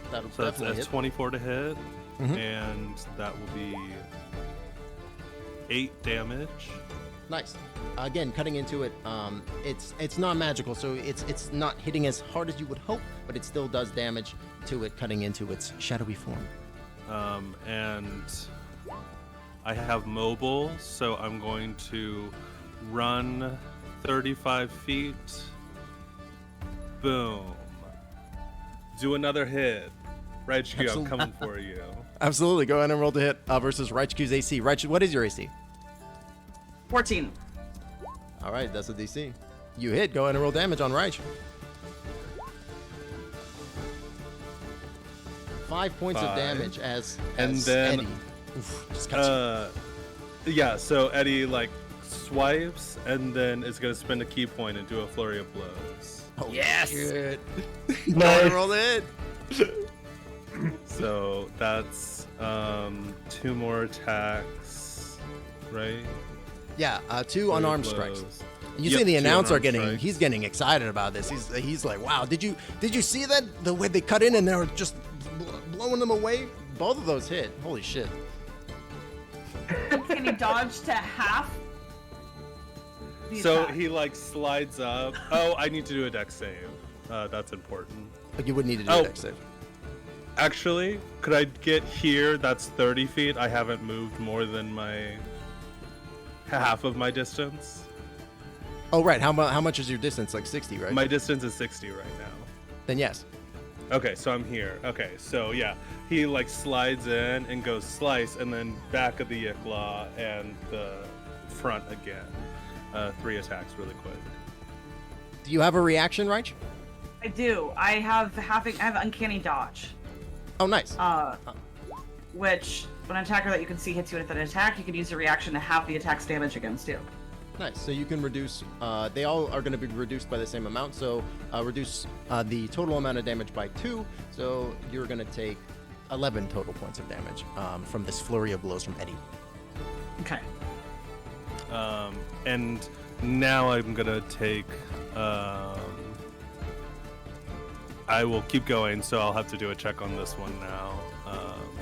That'll So that's definitely hit. 24 to hit, Mhm. and that will be 8 damage. Nice. Again, cutting into it, it's not magical, so it's not hitting as hard as you would hope, but it still does damage to it, cutting into its shadowy form. And I have mobile, so I'm going to run 35 feet. Boom. Do another hit. Raichkyu, I'm Absolutely. coming for you. Absolutely. Go ahead and roll to hit versus Raichkyu's AC. Raich, what is your AC? 14. All right, that's a DC. You hit. Go ahead and roll damage on Raich. 5 points of 5. damage as And then, Eddie just cuts you. yeah, so Eddie like swipes and then is gonna spend a key point and do a flurry of blows. Holy Yes! shit. Go ahead Nice. and roll the hit. So that's 2 more attacks, right? Yeah, 2 Flurry of unarmed strikes. blows. You Yep, see the 2 announcer unarmed getting strikes. he's getting excited about this. He's like, wow, did you see that? The way they cut in and they were just blowing them away? Both of those hit. Holy shit. Can he dodge to half? the So attack? he like slides up. Oh, I need to do a dex save. That's important. Like you would need to do Oh. a dex save. Actually, could I get here? That's 30 feet. I haven't moved more than my half of my distance. Oh right, how much is your distance? Like 60, right? My distance is 60 right now. Then yes. Okay, so I'm here. Okay, so yeah, he like slides in and goes slice, and then back of the Yikla and the front again. 3 attacks really quick. Do you have a reaction, Raich? I do. I have uncanny dodge. Oh nice. Which when an attacker that you can see hits you with an attack, you can use a reaction to half the attack's damage against you. Nice. So you can reduce. They all are going to be reduced by the same amount. So reduce the total amount of damage by 2. So you're going to take 11 total points of damage from this flurry of blows from Eddie. Okay. And now I'm gonna take. I will keep going, so I'll have to do a check on this one now.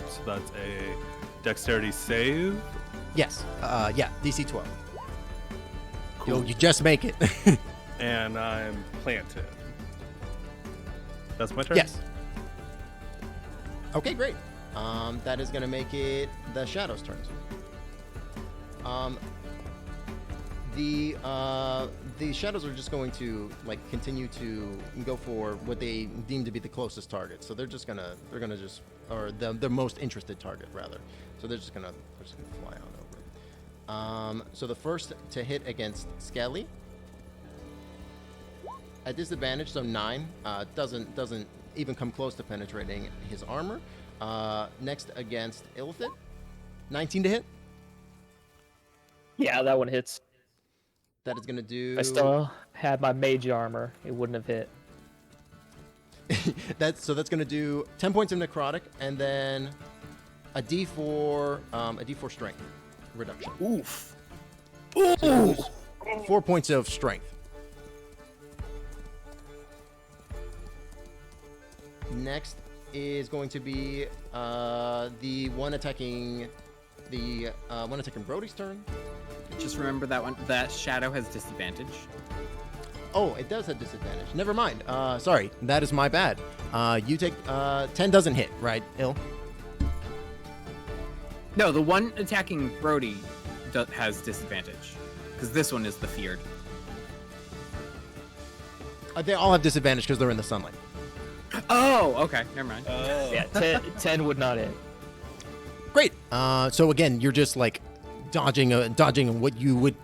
So that's a dexterity save. Yes. Yeah. DC 12. Cool. You just make it. And I'm planted. That's my turn? Yes. Okay, great. That is going to make it the Shadow's turns. The Shadows are just going to like continue to go for what they deem to be the closest target. So they're gonna just or the most interested target rather. So they're just gonna fly on over. So the first to hit against Skelly at disadvantage, so 9 doesn't even come close to penetrating his armor. Next against Illithid, 19 to hit. Yeah, that one hits. That is gonna do. If I still had my mage armor, it wouldn't have hit. That's gonna do 10 points of necrotic and then a D4 strength reduction. Oof. So you lose 4 points of strength. Next is going to be the one attacking Brody's turn. Just remember that shadow has disadvantage. Oh, it does have disadvantage. Never mind. Sorry, that is my bad. You take 10 doesn't hit, right, Ill? No, the one attacking Brody has disadvantage. Because this one is the feared. They all have disadvantage because they're in the sunlight. Oh, okay. Never mind. Yeah, 10 would not hit. Great. So again, you're just like dodging what you would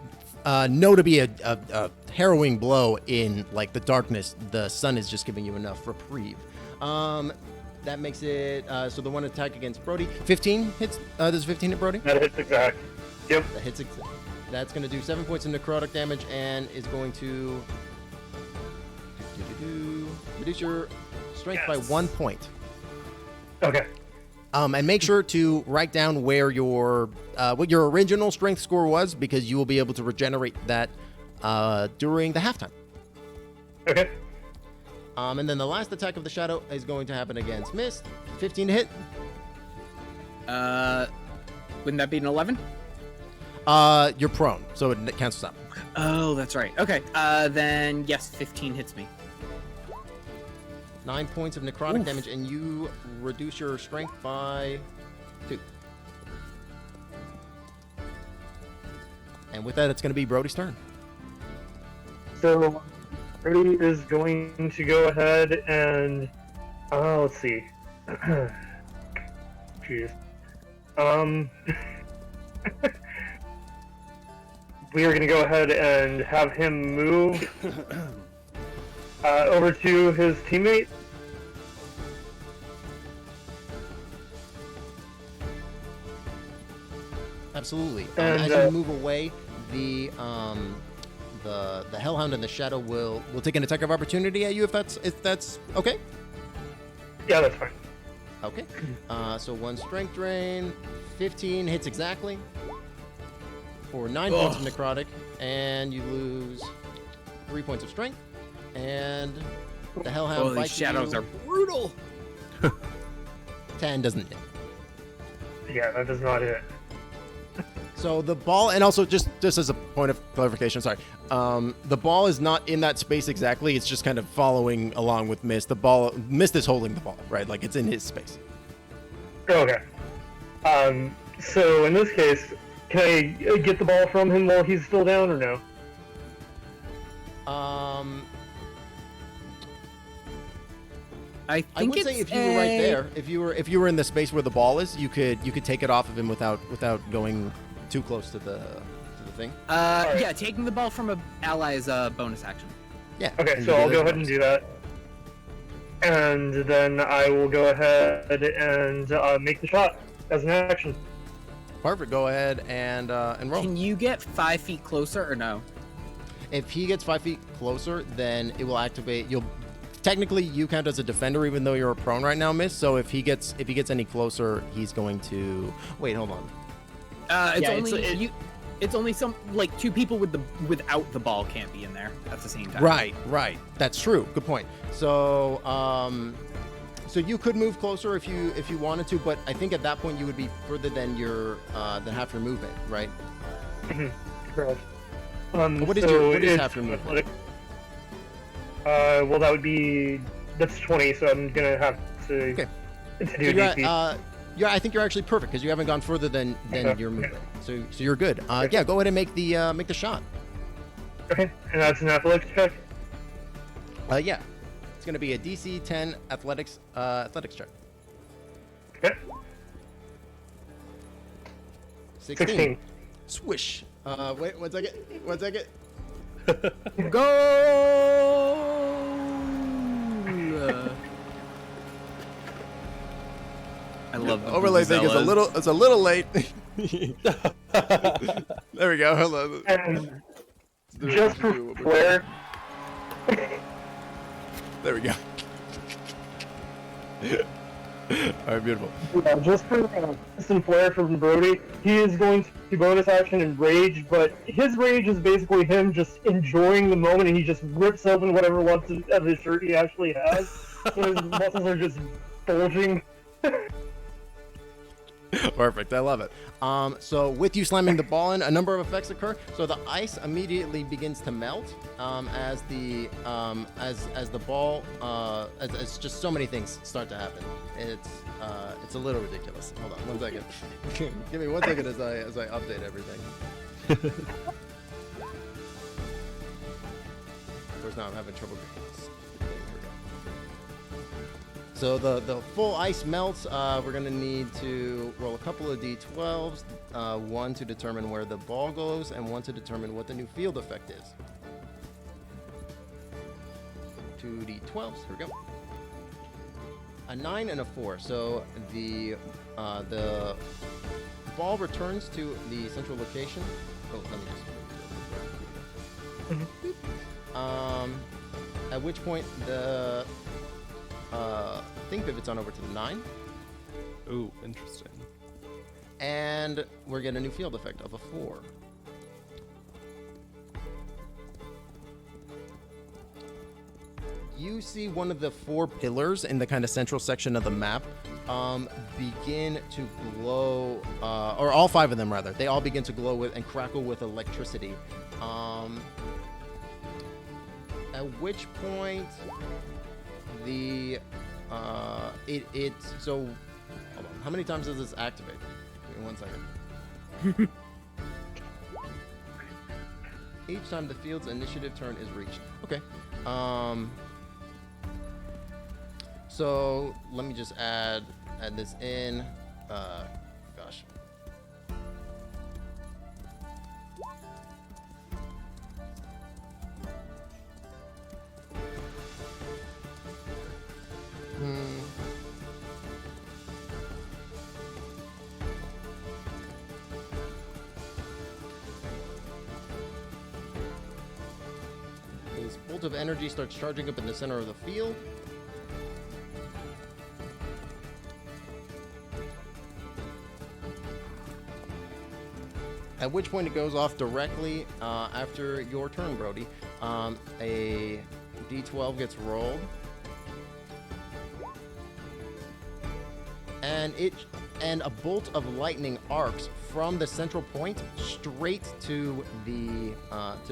know to be a harrowing blow in like the darkness. The sun is just giving you enough reprieve. That makes it so the one attack against Brody, 15 hits. Does 15 hit Brody? That hits exact. Yep. That hits exact. That's going to do 7 points of necrotic damage and is going to reduce your strength by 1 point. Okay. And make sure to write down where your what your original strength score was, because you will be able to regenerate that during the halftime. Okay. And then the last attack of the shadow is going to happen against Mist. 15 to hit. Wouldn't that be an 11? You're prone, so it cancels out. Oh, that's right. Okay. Then yes, 15 hits me. 9 points of necrotic damage, and you reduce your strength by 2. And with that, it's going to be Brody's turn. So, Brody is going to go ahead and let's see. Jeez. We are going to go ahead and have him move over to his teammate. Absolutely. And, as you move away, the Hellhound and the Shadow will take an attack of opportunity at you if that's okay. Yeah, that's fine. Okay. So 1 strength drain, 15 hits exactly for 9 points of necrotic, and you lose 3 points of strength. And the Hellhound These bites shadows you. are brutal. 10 doesn't hit. Yeah, that does not hit. So the ball, and also just as a point of clarification, sorry, the ball is not in that space exactly. It's just kind of following along with Mist. Mist is holding the ball, right? Like it's in his space. Okay. So in this case, can I get the ball from him while he's still down, or no? I I would say if you were right there, if you were in the space where the ball is, you could take it off of him without going too close to the thing. Yeah, taking the ball from an ally is a bonus action. Yeah. Okay, and so you I'll do go those ahead and ones. do that. And then I will go ahead and make the shot as an action. Perfect. Go ahead and roll. Can you get 5 feet closer or no? If he gets 5 feet closer, then it will activate. Technically, you count as a defender, even though you're prone right now, Miss. So if he gets any closer, he's going to wait. Hold on. It's only some like 2 people without the ball can't be in there at the same time. Right. That's true. Good point. So so you could move closer if you wanted to, but I think at that point you would be further than than half your movement, right? Correct. What is half your movement? Well, that's 20, so I'm gonna have to Okay. to So do DC. I think you're actually perfect because you haven't gone further than your movement. So you're good. Yeah, go ahead and make the shot. Okay, and that's an athletics check. Yeah, it's gonna be a DC 10 athletics check. Okay. 16. Swish. Wait, 1 second. 1 second. Go! I love the overlay thing is vuvuzelas. a little late. There we go. Hello. And just for flair, There we go. All right, beautiful. just for some flair from Brody, he is going to bonus action and rage, but his rage is basically him just enjoying the moment, and he just rips open whatever wants of his shirt he actually has, so his muscles are just bulging. Perfect. I love it. So with you slamming the ball in, a number of effects occur. So the ice immediately begins to melt as the ball as just so many things start to happen. It's a little ridiculous. Hold on 1 second. Give me 1 second as I update everything. Of course, now I'm having trouble. So the full ice melts. We're gonna need to roll a couple of d12s, one to determine where the ball goes, and one to determine what the new field effect is. 2 d12s. Here we go. A 9 and a 4. So the ball returns to the central location. Oh, let me just. At which point the thing pivots on over to the 9. Ooh, interesting. And we're getting a new field effect of a 4. You see one of the 4 pillars in the kind of central section of the map begin to glow, or all 5 of them rather. They all begin to glow with and crackle with electricity. At which point the so hold on. How many times does this activate? Give me 1 second. Each time the field's initiative turn is reached. Okay. So let me just add this in. Gosh. This bolt of energy starts charging up in the center of the field. At which point it goes off directly after your turn, Brody. A d12 gets rolled. And a bolt of lightning arcs from the central point straight to the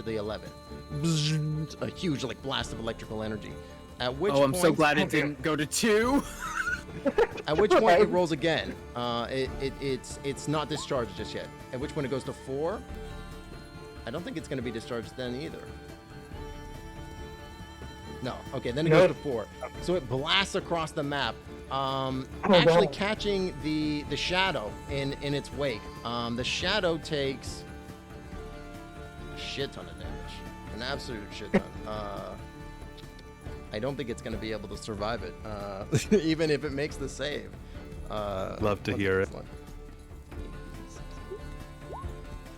11. Bzzz, a huge blast of electrical energy. At which I'm point, so glad it didn't go to 2. At which point it rolls again. It's not discharged just yet. At which point it goes to 4. I don't think it's going to be discharged then either. No. Okay, then it goes to 4. So it blasts across the map, actually catching the shadow in its wake. The shadow takes a shit ton of damage, an absolute shit ton. I don't think it's going to be able to survive it, even if it makes the save. Love to hear it.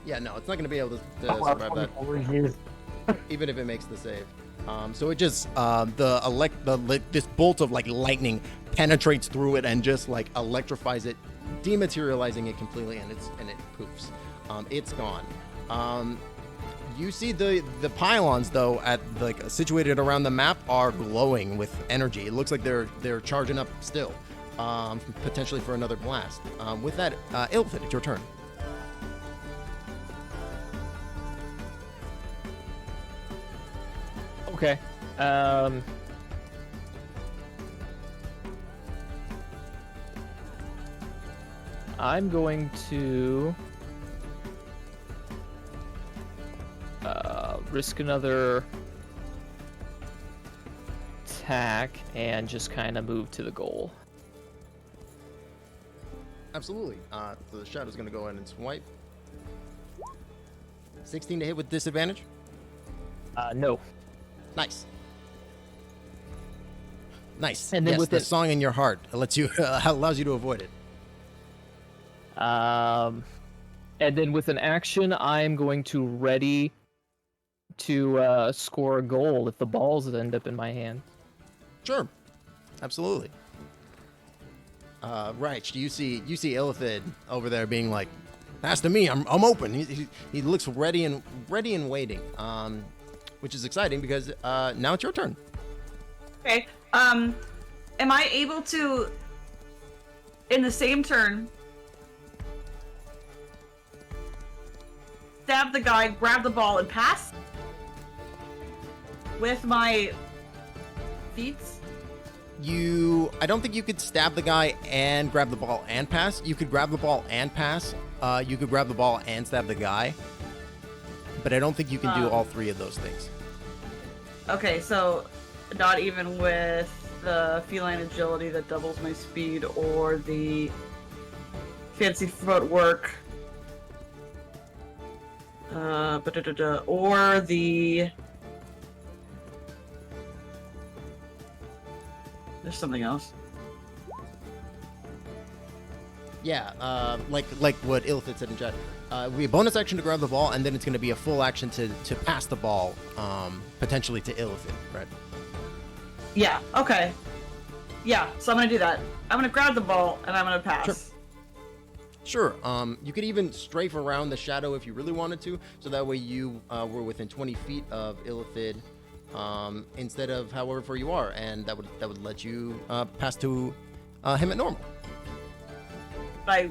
Yeah, no, it's not going to be able to survive that, even if it makes the save. So it just this bolt of lightning penetrates through it and just electrifies it, dematerializing it completely, and it poofs. It's gone. You see the pylons though situated around the map are glowing with energy. It looks like they're charging up still, potentially for another blast. With that, Illithid, it's your turn. Okay. I'm going to risk another attack and just kind of move to the goal. Absolutely. So the shadow's going to go in and swipe. 16 to hit with disadvantage? No. Nice. Nice. And then yes, with the it- song in your heart allows you to avoid it. And then with an action, I'm going to ready to score a goal if the balls end up in my hand. Sure. Absolutely. Raich, you see Illithid over there being like, "Pass to me. I'm open." He looks ready and waiting. Which is exciting because now it's your turn. Okay. Am I able to, in the same turn, stab the guy, grab the ball, and pass with my feet? I don't think you could stab the guy and grab the ball and pass. You could grab the ball and pass. You could grab the ball and stab the guy. But I don't think you can do all three of those things. Okay, so not even with the feline agility that doubles my speed or the fancy footwork. Or the... There's something else. Yeah, like what Illithid said in chat. We have bonus action to grab the ball, and then it's going to be a full action to pass the ball, potentially to Illithid, right? Yeah, okay. Yeah, so I'm going to do that. I'm going to grab the ball, and I'm going to pass. Sure. You could even strafe around the shadow if you really wanted to, so that way you were within 20 feet of Illithid instead of however far you are, and that would let you pass to him at normal. But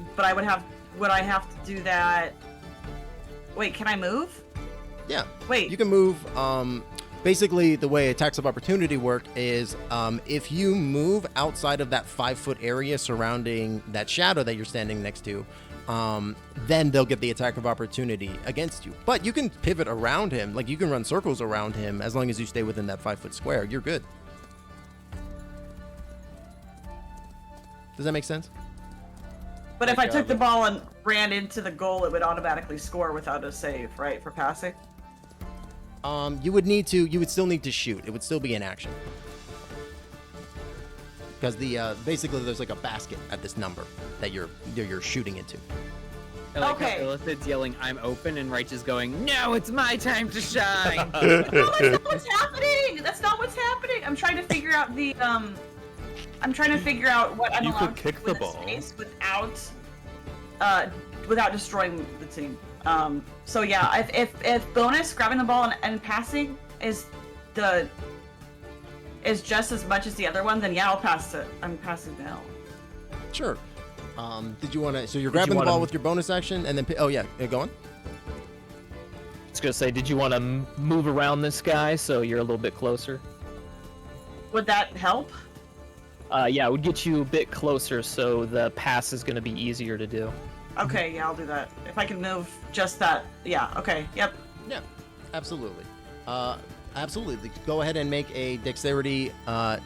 would I have to do that? Wait, can I move? Yeah. Wait. You can move. Basically, the way attacks of opportunity work is if you move outside of that 5-foot area surrounding that shadow that you're standing next to, then they'll get the attack of opportunity against you. But you can pivot around him. Like, you can run circles around him as long as you stay within that 5-foot square. You're good. Does that make sense? But if I took the ball and ran into the goal, it would automatically score without a save, right, for passing? You would still need to shoot. It would still be an action. Because basically there's like a basket at this number that you're shooting into. I like Okay. how Illithid's yelling, "I'm open," and Raich is going, "No, it's my time to shine." No, that's not what's happening! That's not what's happening! I'm trying to figure out what I'm You allowed could to kick do the in this ball. space without destroying the team. So yeah, if bonus grabbing the ball and passing is just as much as the other one, then yeah, I'll pass it. I'm passing now. Sure. Did you want to? So you're grabbing the ball with your bonus action, and then oh yeah, go on. I was gonna say, did you want to move around this guy so you're a little bit closer? Would that help? Yeah, it would get you a bit closer, so the pass is gonna be easier to do. Okay, yeah, I'll do that. If I can move just that, yeah, okay, yep. Yeah, absolutely. Absolutely. Go ahead and make a dexterity, an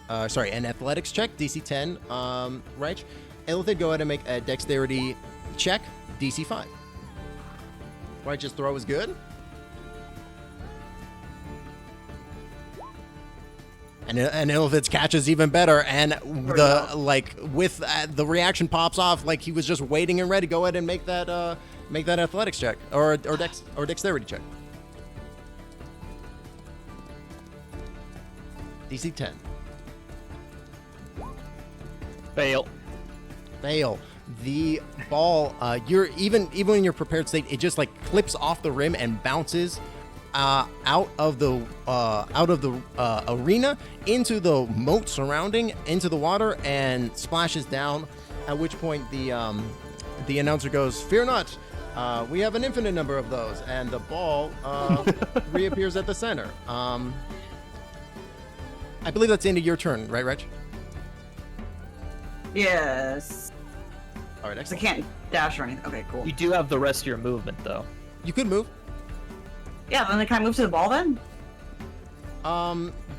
athletics check, DC 10, Raich. Illithid, go ahead and make a dexterity check, DC 5. Raich's throw is good. And Illithid's catch is even better, and the reaction pops off like he was just waiting and ready. Go ahead and make that athletics check or dexterity check. DC 10. Fail. The ball, you're even in your prepared state, it just like clips off the rim and bounces out of the arena into the moat surrounding into the water and splashes down. At which point the announcer goes, "Fear not, we have an infinite number of those," and the ball reappears at the center. I believe that's the end of your turn, right, Reg? Yes. All right, I excellent. can't dash or anything. Okay, cool. You do have the rest of your movement, though. You could move. Yeah, then can I move to the ball then?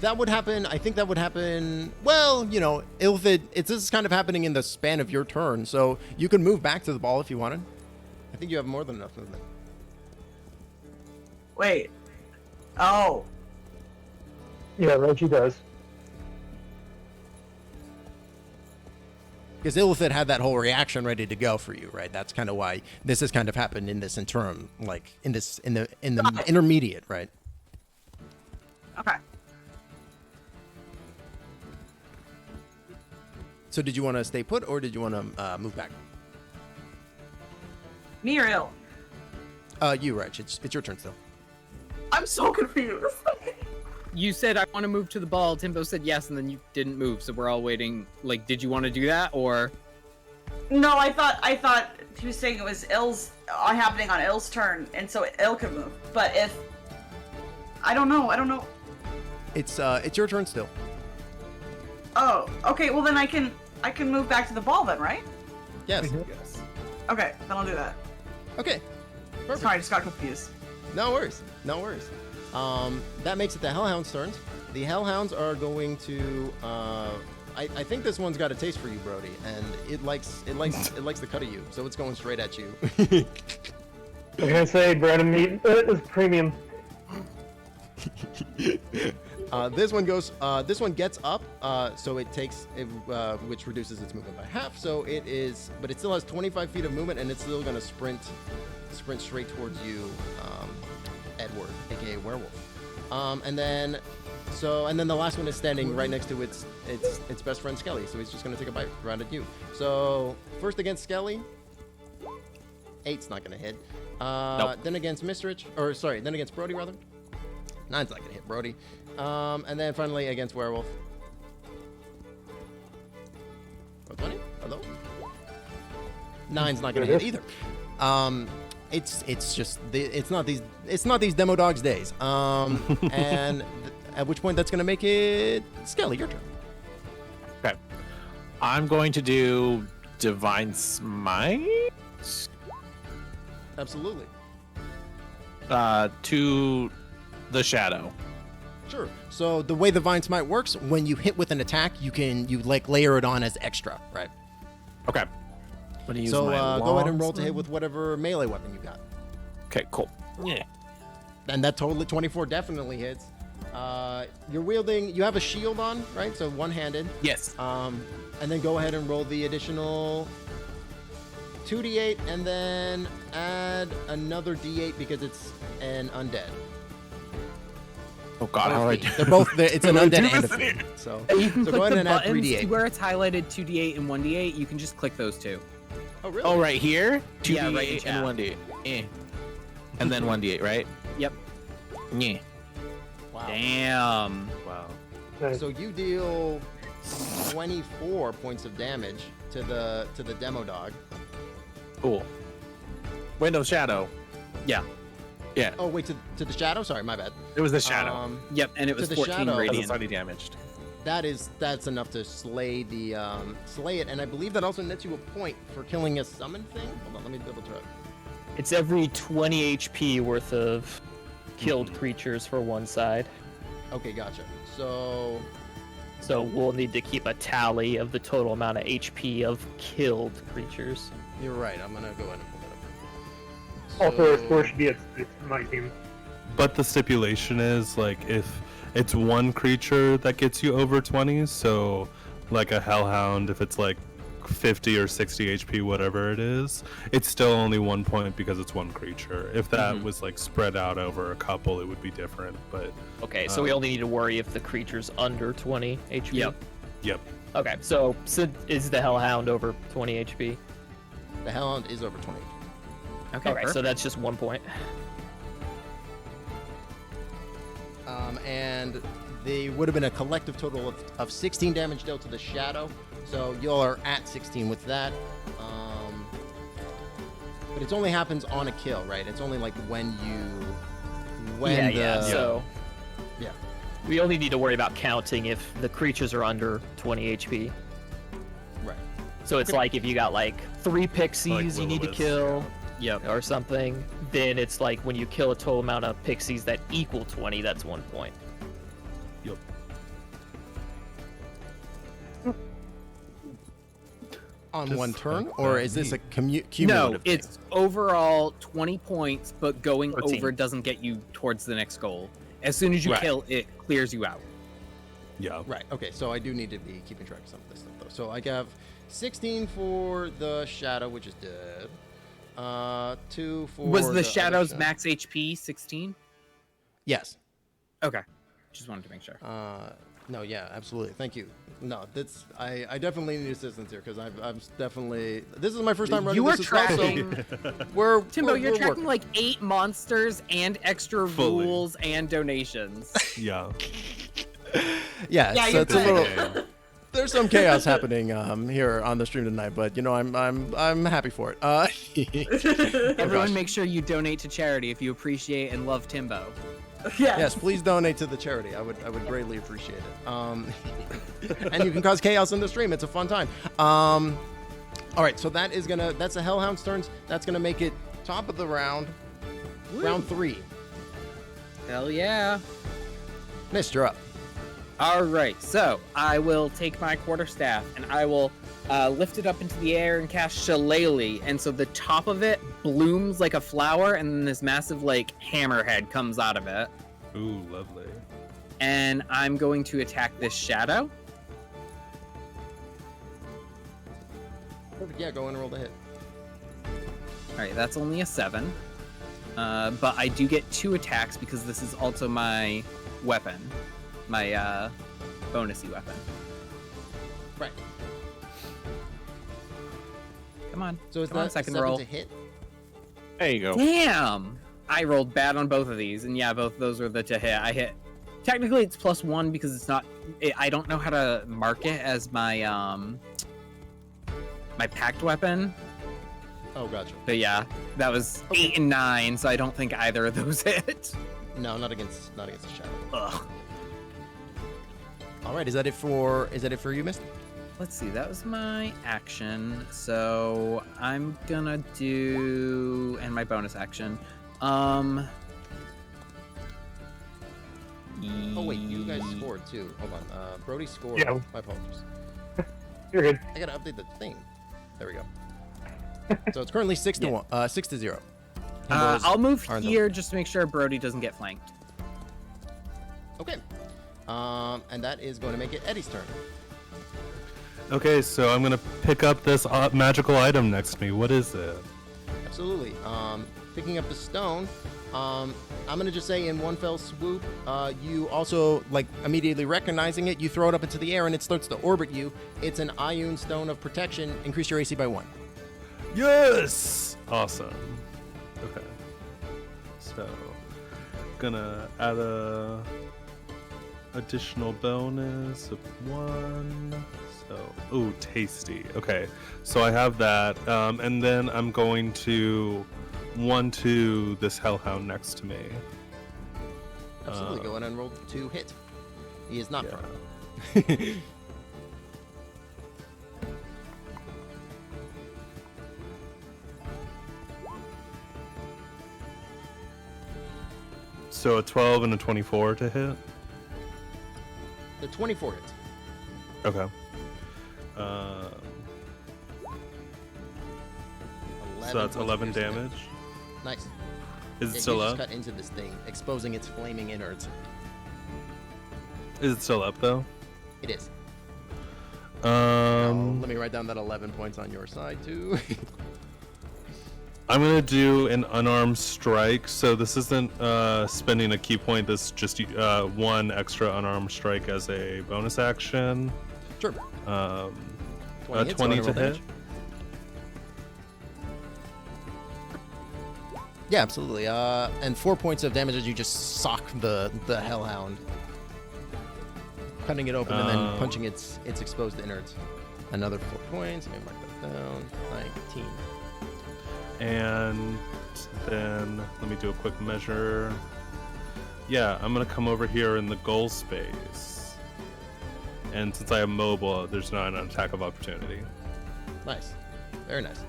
That would happen. I think that would happen. Well, Illithid, this is kind of happening in the span of your turn, so you can move back to the ball if you wanted. I think you have more than enough movement. Wait. Oh. Yeah, Reggie does. Because Illithid had that whole reaction ready to go for you, right? That's kind of why this has kind of happened in this interim, like in the intermediate, right? Okay. So did you want to stay put or did you want to move back? Me or ill? You, Reg. It's your turn still. I'm so confused. You said, "I want to move to the ball." Timbo said yes, and then you didn't move, so we're all waiting. Like, did you want to do that, or? No, I thought he was saying it was Ill's happening on Ill's turn, and so Ill could move. But if I don't know. It's your turn still. Oh, okay. Well, then I can move back to the ball then, right? Yes. Yes. Okay, then I'll do that. Okay. Perfect. Sorry, I just got confused. No worries. No worries. That makes it the Hellhound's turns. The Hellhounds are going to. I think this one's got a taste for you, Brody, and it likes the cut of you, so it's going straight at you. I'm gonna say bread and meat is premium. This one goes. This one gets up, so it takes, which reduces its movement by half. So it is, but it still has 25 feet of movement, and it's still gonna sprint straight towards you, Edward, aka Werewolf. And then the last one is standing right next to its best friend Skelly. So he's just gonna take a bite right at you. So first against Skelly, 8's not gonna hit. Nope. Then against Mystrich, then against Brody rather. 9's not gonna hit Brody. And then finally against Werewolf. 20? Hello? 9's not gonna hit either. It's not these demo dogs days. And at which point that's gonna make it Skelly, your turn. Okay. I'm going to do Divine Smite Absolutely. to the shadow. Sure. So the way the Vine Smite works, when you hit with an attack, you layer it on as extra, right? Okay. I'm gonna use So my go ahead and roll to longsword. hit with whatever melee weapon you got. Okay, cool. Yeah. And that totally 24 definitely hits. You have a shield on, right? So one-handed. Yes. And then go ahead and roll the additional 2d8 and then add another d8 because it's an undead. Oh God, how do I do? They're both. It's an How do I undead do and a this? fiend. So You can so click go ahead the and add buttons 3d8. where it's highlighted 2d8 and 1d8. You can just click those two. Oh really? Oh, right here. 2d8 Yeah, right in and chat. 1d8. Eh. And then 1d8, right? Yep. Yeah. Wow. Damn. Wow. Nice. So you deal 24 points of damage to the demo dog. Cool. Wait, no, shadow. Yeah. Yeah. Oh wait, to the shadow. Sorry, my bad. It was the shadow. Yep. And it was the 14 shadow. Because radiant. it's already damaged. That's enough to slay it, and I believe that also nets you a point for killing a summon thing. Hold on, let me double check. It's every 20 HP worth of killed creatures for one side. Okay, gotcha. So So we'll need to keep a tally of the total amount of HP of killed creatures. you're right. I'm gonna go ahead and pull that up. Also, a score should be at my team. But the stipulation is like if it's one creature that gets you over 20, so like a hellhound, if it's like 50 or 60 HP, whatever it is, it's still only 1 point because it's one creature. If that was like spread out over a couple, it would be different. But Okay, so we only need to worry if the creature's under 20 HP. Yep. yep. Okay, so is the Hellhound over 20 HP? The Hellhound is over 20. Okay. Okay, so that's just 1 point. And they would have been a collective total of 16 damage dealt to the shadow. So y'all are at 16 with that. But it only happens on a kill, right? It's only like when So Yeah. we only need to worry about counting if the creatures are under 20 HP. Right. So it's like if you got like 3 pixies you need to Will-O-Wisp, kill Yep. or something, then it's like when you kill a total amount of pixies that equal 20, that's 1 point. Yep. On Just one turn, like or that. is this a No, cumulative? thing? it's overall 20 points, but going 14. over doesn't get you towards the next goal. As soon as you Right. kill, it clears you out. Yeah. Right. Okay. So I do need to be keeping track of some of this stuff, though. So I have 16 for the shadow, which is dead. 2 for Was the other Shadow's shadow. max HP 16? Yes. Okay. Just wanted to make sure. No. Yeah. Absolutely. Thank you. No. That's I definitely need assistance here because I'm definitely. This is my first time running You were this as well, so tracking. we're Timbo, you're we're tracking working. like 8 monsters and extra Fully. rules and donations. Yeah. Yeah. Yeah, so you're it's a good. little. There's some chaos happening here on the stream tonight, but you know I'm happy for it. Everyone, make sure you donate to charity if you appreciate and love Timbo. Yes, please donate to the charity. I would greatly appreciate it. And you can cause chaos in the stream. It's a fun time. All right, so that's the Hellhound's turns. That's gonna make it top of the round. Woo. Round 3. Hell yeah. Mist, you're up. All right, so I will take my quarterstaff and I will lift it up into the air and cast Shillelagh, and so the top of it blooms like a flower, and then this massive like hammerhead comes out of it. Ooh, lovely. And I'm going to attack this shadow. Perfect. Yeah, go in and roll the hit. All right, that's only a 7, but I do get 2 attacks because this is also my weapon, my bonusy weapon. Right. Come on. So it's Come on, not second a 7 roll. to hit. There you go. Damn! I rolled bad on both of these, and yeah, both those were the to hit. I hit. Technically, it's +1 because it's not. I don't know how to mark it as my my packed weapon. Oh, gotcha. But yeah, that was 8 and 9, so I don't think either of those hit. No, not against the shadow. Ugh. All right, is that it for you, Mist? Let's see, that was my action, so I'm gonna do, and my bonus action. Oh wait, you guys scored too. Hold on. Brody scored. Yeah. My apologies. You're good. I gotta update the thing. There we go. So it's currently 6 to 1. 6 to 0. Himbos I'll move are in the here lead. just to make sure Brody doesn't get flanked. Okay. And that is going to make it Eddie's turn. Okay, so I'm gonna pick up this magical item next to me. What is it? Absolutely. Picking up the stone. I'm gonna just say in one fell swoop, you also like immediately recognizing it, you throw it up into the air and it starts to orbit you. It's an Ioun Stone of Protection. Increase your AC by 1. Yes! Awesome. Okay. So, gonna add a additional bonus of 1. So, ooh, tasty. Okay, so I have that, and then I'm going to 1-2 this hellhound next to me. Absolutely. Go ahead and roll to hit. He is not Yeah. prone. So a 12 and a 24 to hit. The 24 hits. Okay. 11 So that's points of 11 piercing damage. Nice. Is Yeah, it still you up? just cut into this thing, exposing its flaming innards. Is it still up though? It is. Um, Let me write down that 11 points on your side too. I'm gonna do an unarmed strike. So this isn't spending a key point. This is just 1 extra unarmed strike as a bonus action. Sure. 20 hits, 20 go ahead and to roll hit. damage. Yeah, absolutely. And 4 points of damage as you just sock the hellhound, cutting it open and then punching its exposed innards. Another 4 points. Let me mark that down. 19. And then let me do a quick measure. Yeah, I'm gonna come over here in the goal space. And since I am mobile, there's not an attack of opportunity. Nice. Very nice.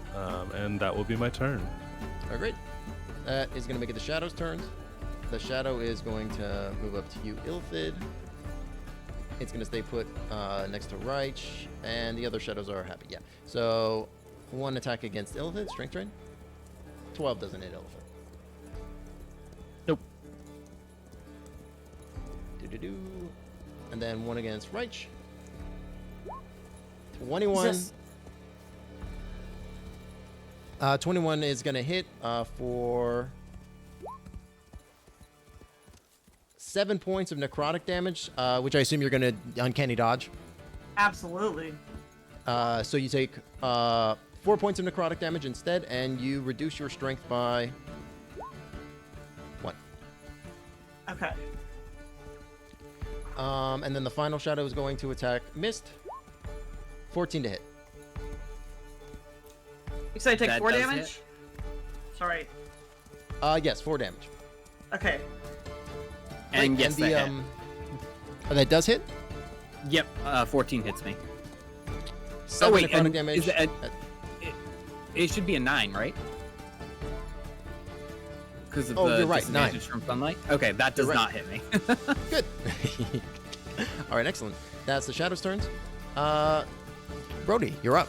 And that will be my turn. All right, great. That is going to make it the Shadow's turn. The Shadow is going to move up to you, Ilfid. It's going to stay put next to Raich, and the other Shadows are happy. Yeah. So, 1 attack against Ilfid, Strength Drain. 12 doesn't hit Ilfid. Nope. Do-do-do. And then 1 against Raich. 21. Yes. 21 is going to hit for 7 points of necrotic damage, which I assume you're going to uncanny dodge. Absolutely. So you take 4 points of necrotic damage instead, and you reduce your strength by 1. Okay. And then the final shadow is going to attack Mist. 14 to hit. You said I take That 4 does damage? hit. Sorry. Yes, 4 damage. Okay. And yes, the that hit. oh, that does hit. Yep, 14 hits me. 7 wait, necrotic and damage. is it should be a 9, right? Because of Oh, the you're right, disadvantage from sunlight. Okay, that does You're right. not hit me. Good. All right, excellent. That's the Shadow's turns. Brody, you're up.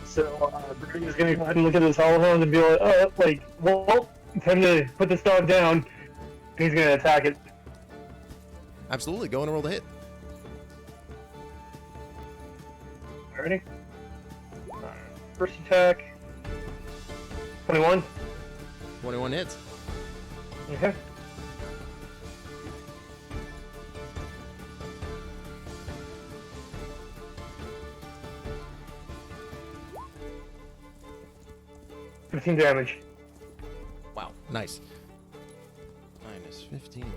So Brody is gonna go ahead and look at this hellhound and be like, well, time to put this dog down. He's gonna attack it. Absolutely. Go and roll the hit. Ready? First attack. 21. 21 hits. Okay. $15 damage. Wow. Nice. Minus 15.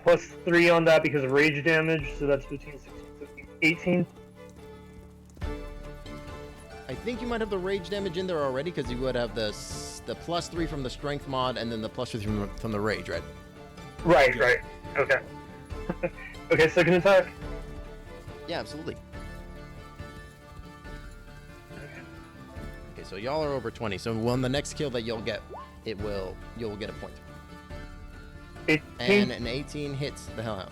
Plus 3 on that because of rage damage, so that's 15, 16, 15, 18. I think you might have the rage damage in there already because you would have the plus 3 from the strength mod and then the plus 3 from the rage, right? Right. Okay. Okay, second attack. Yeah, absolutely. Okay, so y'all are over 20. So on the next kill that you'll get, you'll get a point. 18. And an 18 hits the hellhound.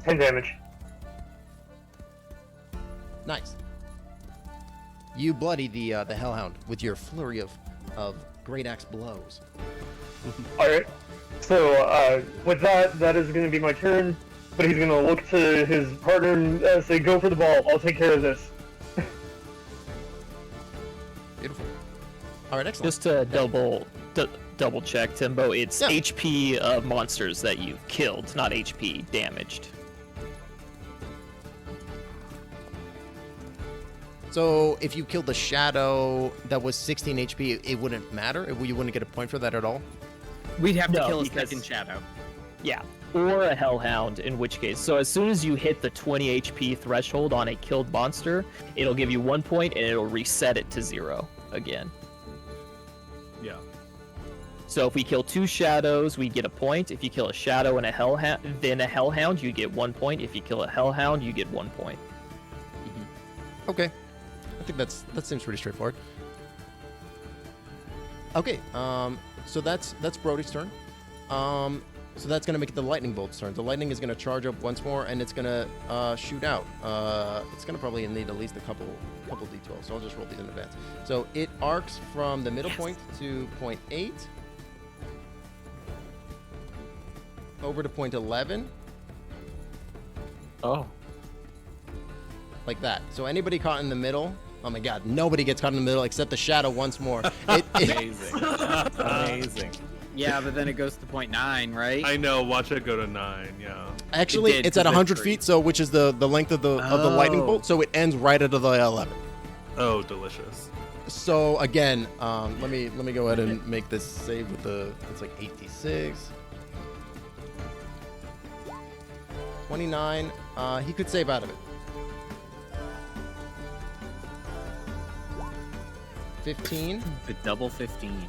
$10 damage. Nice. You bloody the hellhound with your flurry of great axe blows. Alright. So, with that is going to be my turn. But he's going to look to his partner and say, go for the ball. I'll take care of this. Beautiful. All right, excellent. Just to double check, Timbo, it's Yeah. HP of monsters that you've killed, not HP damaged. So if you killed the shadow that was 16 HP, it wouldn't matter? You wouldn't get a point for that at all? We'd have to No, kill a because- second shadow. Yeah, or a hellhound, in which case. So as soon as you hit the 20 HP threshold on a killed monster, it'll give you 1 point and it'll reset it to 0 again. Yeah. So if we kill 2 shadows, we get a point. If you kill a shadow and a hellhound, then a hellhound, you get 1 point. If you kill a hellhound, you get 1 point. Okay. I think that seems pretty straightforward. Okay, so that's Brody's turn. So that's gonna make it the lightning bolt's turn. The lightning is gonna charge up once more, and it's gonna shoot out. It's gonna probably need at least a couple d12. So I'll just roll these in advance. So it arcs from the middle point to point 8, over to point 11, Oh. like that. So anybody caught in the middle. Oh my God! Nobody gets caught in the middle except the shadow once more. Amazing. Amazing. Yeah, but then it goes to point 9, right? I know. Watch it go to 9. Yeah. Actually, It did, it's at 'cause 100 it's feet, so which is the length of the lightning Oh. bolt. So it ends right at the 11. Oh, delicious. So again, let me go ahead and make this save with the. It's like 86. 29. He could save out of it. 15. The double 15.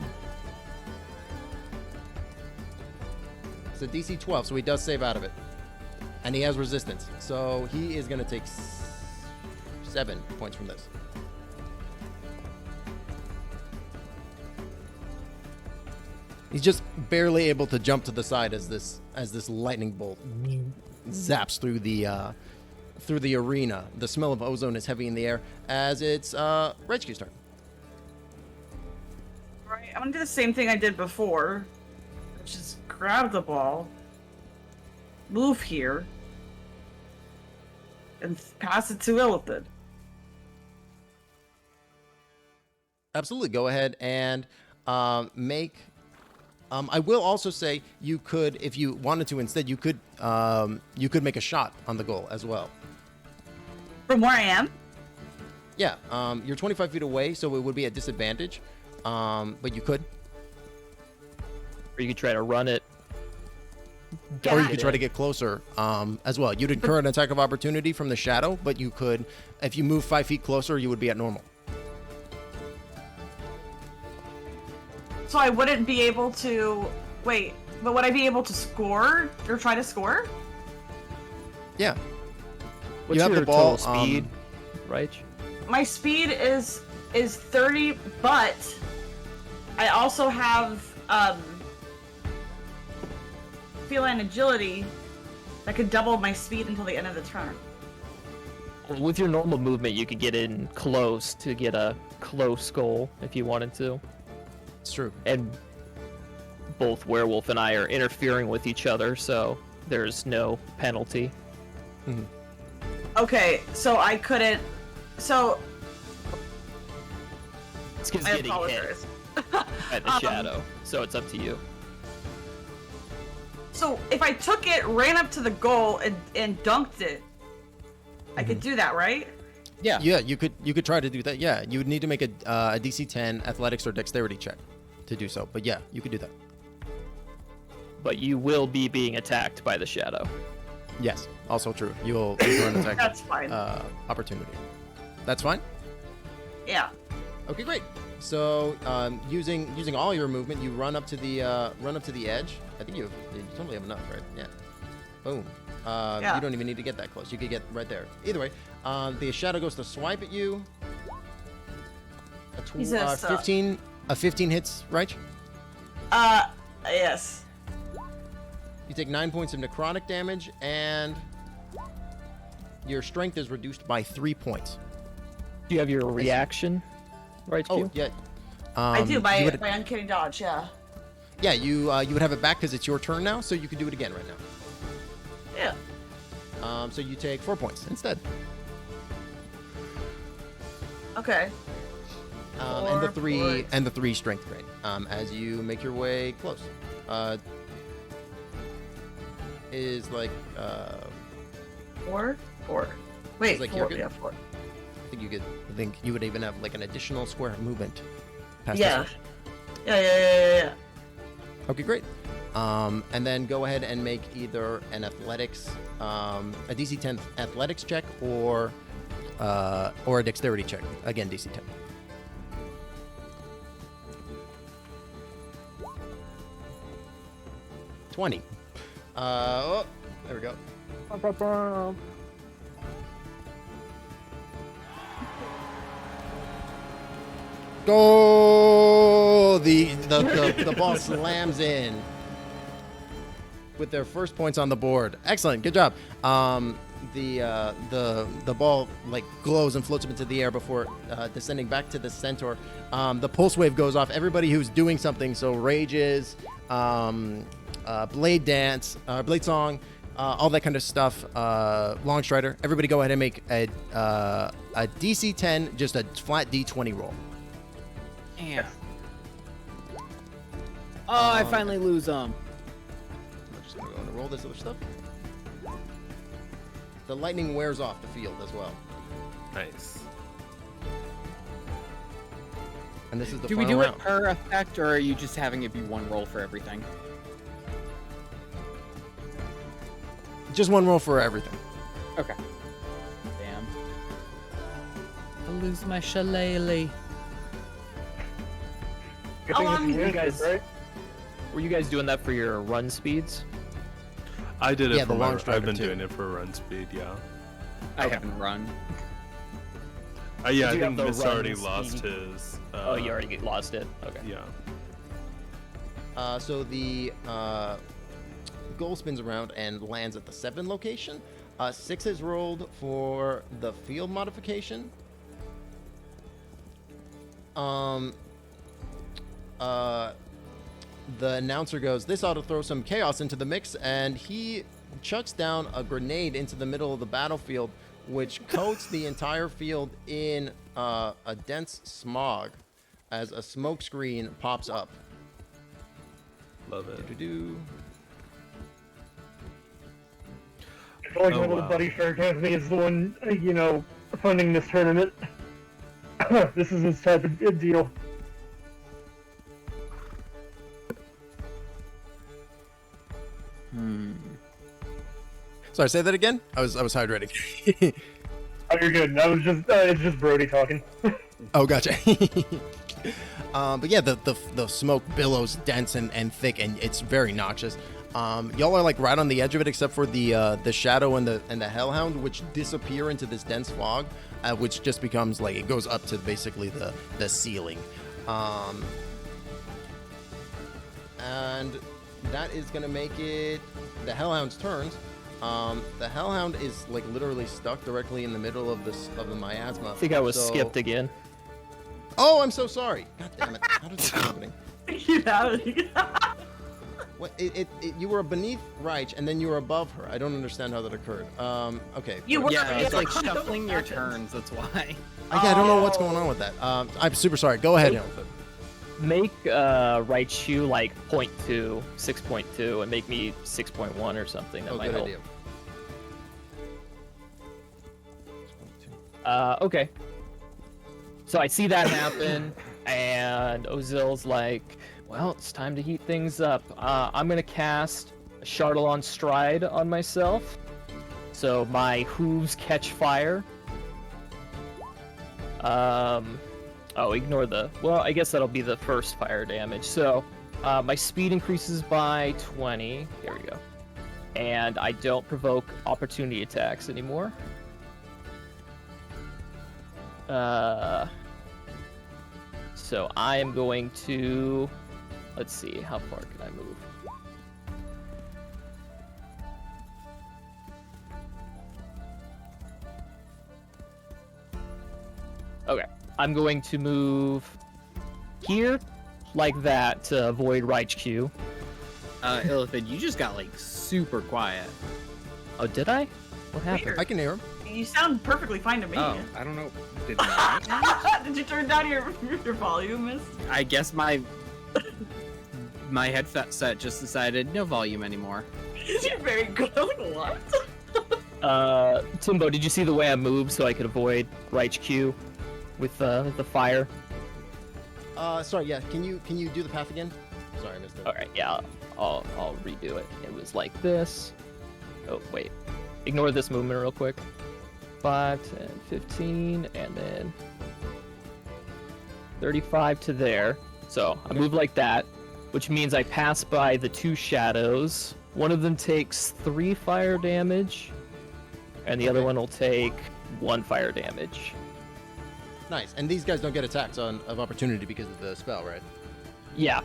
It's a DC 12, so he does save out of it. And he has resistance. So he is going to take 7 points from this. He's just barely able to jump to the side as this lightning bolt zaps through the arena. The smell of ozone is heavy in the air as it's Raichkyu's turn. Alright, I'm gonna do the same thing I did before. Which is grab the ball, move here, and pass it to Illithid. Absolutely, go ahead and make. I will also say you could, if you wanted to, instead you could make a shot on the goal as well. From where I am? Yeah, you're 25 feet away, so it would be a disadvantage, but you could. Or you could try to run it. Or you could try to get closer as well. You'd incur an attack of opportunity from the shadow, but you could, if you move 5 feet closer, you would be at normal. So I wouldn't be able to... Wait, but would I be able to score? Or try to score? Yeah. What's You have your the ball, total speed, Raich? My speed is 30, but I also have feline agility that could double my speed until the end of the turn. With your normal movement, you could get in close to get a close goal if you wanted to. It's true. And both Werewolf and I are interfering with each other, so there's no penalty. Mm-hmm. Okay, so I couldn't... So... It's because I getting hit apologize. by the shadow, so it's up to you. So if I took it, ran up to the goal, and dunked it, I could do that, right? Yeah. Yeah, you could try to do that. Yeah, you would need to make a DC 10 athletics or dexterity check to do so. But yeah, you could do that. But you will be being attacked by the shadow. Yes, also true. You'll incur an attack That's fine. opportunity. That's fine? Yeah. Okay, great. So using all your movement, you run up to the edge. I think you totally have enough, right? Yeah. Boom. Yeah. You don't even need to get that close. You could get right there. Either way, the shadow goes to swipe at you. He's a 15 hits, right? Yes. You take 9 points of necrotic damage, and your strength is reduced by 3 points. Do you have your reaction, Raichkyu? Oh, yeah. I do, by you would- uncanny dodge, yeah. Yeah, you would have it back because it's your turn now, so you could do it again right now. Yeah. So you take 4 points instead. Okay. And the 4 three points. and the 3 strength drain. As you make your way close. Is like 4? 4. Wait, like 4. you're good? Yeah, 4. I think you would even have like an additional square of movement. Past Yeah. this. Yeah. Okay, great. And then go ahead and make either an athletics, a DC 10 athletics check, or a dexterity check. Again, DC 10. $20. Oh, there we go. Go! The ball slams in with their first points on the board. Excellent, good job. The ball like glows and floats up into the air before descending back to the centaur. The pulse wave goes off. Everybody who's doing something, so rages, blade dance, blade song, all that kind of stuff. Long strider. Everybody, go ahead and make a DC 10, just a flat D20 roll. Damn. Oh, I finally lose them. I'm just gonna go and roll this other stuff. The lightning wears off the field as well. Nice. And this is the Do we final do round. it per effect, or are you just having it be one roll for everything? Just one roll for everything. Okay. Damn. I lose my shillelagh. Good How thing long this do is you guys, right? Were you guys doing that for your run speeds? I did it Yeah, for the my. long strider I've been too. doing it for run speed. Yeah. I haven't run. Yeah. Did I you think have the Miss already run lost speed? his. Oh, you already lost it. Okay. Yeah. So the goal spins around and lands at the 7 location. 6 is rolled for the field modification. The announcer goes, "This ought to throw some chaos into the mix," and he chucks down a grenade into the middle of the battlefield, which coats the entire field in a dense smog as a smoke screen pops up. Love it. Do-do-do. I feel like Oh, my little wow. buddy Ferg Anthony is the one, funding this tournament. This is his type of deal. Sorry, say that again. I was hydrating. Oh, you're good. I was just it's just Brody talking. Oh, gotcha. But yeah, the smoke billows dense and thick, and it's very noxious. Y'all are like right on the edge of it, except for the shadow and the hellhound, which disappear into this dense fog, which just becomes like it goes up to basically the ceiling, and that is gonna make it the hellhound's turns. The hellhound is like literally stuck directly in the middle of the miasma. I think I was skipped again. Oh, I'm so sorry. God damn it! How did this happening? What, you were beneath Raich, and then you were above her. I don't understand how that occurred. Okay. You were Yeah, it's like so- shuffling your turns. That's why. Yeah, I don't know what's going on with that. I'm super sorry. Go ahead, Hilton. Make Raichkyu like 0.2, 6.2, and make me 6.1 or something. That Oh, might good help. idea. Okay. So I see that happen, and Ozil's like, well, it's time to heat things up. I'm going to cast a Chardelon Stride on myself. So my hooves catch fire. Oh, ignore the... Well, I guess that'll be the first fire damage. So my speed increases by 20. There we go. And I don't provoke opportunity attacks anymore. So I am going to... Let's see, how far can I move? Okay, I'm going to move here, like that, to avoid Raichkyu. Illithid, you just got like super quiet. Oh, did I? What happened? Weird. I can hear him. You sound perfectly fine to me. Oh, I don't know. Did Did you turn down your volume, Miss? I guess my headset just decided no volume anymore. You're very good. Like, what? Timbo, did you see the way I moved so I could avoid Raichkyu with the fire? Sorry. Yeah. Can you do the path again? Sorry, I missed it. All right, yeah, I'll redo it. It was like this. Oh wait, ignore this movement real quick. 5, 10, 15, and then 35 to there. So I move like that, which means I pass by the two shadows. One of them takes 3 fire damage, and the other one will take 1 fire damage. Nice. And these guys don't get attacks of opportunity because of the spell, right? Yeah.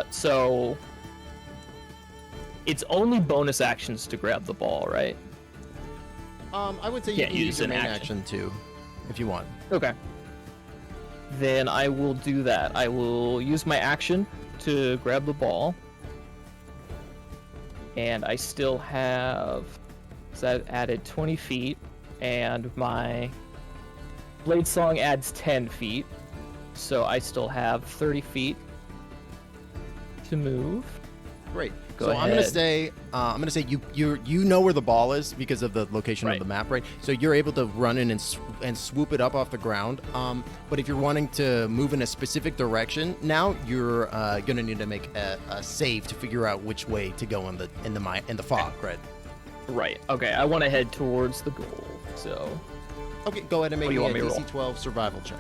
So it's only bonus actions to grab the ball, right? I would say you Can't can use use your an main action. action too, if you want. Okay. Then I will do that. I will use my action to grab the ball. And I still have... So that added 20 feet. And my Blade Song adds 10 feet. So I still have 30 feet to move. Great. Go so ahead. I'm gonna say you know where the ball is because of the location Right. of the map, right? So you're able to run in and swoop it up off the ground. But if you're wanting to move in a specific direction, now you're gonna need to make a save to figure out which way to go in the fog, right? Right. Okay, I want to head towards the goal. So, Okay, go ahead and make What do me you a want me to DC roll? 12 survival check.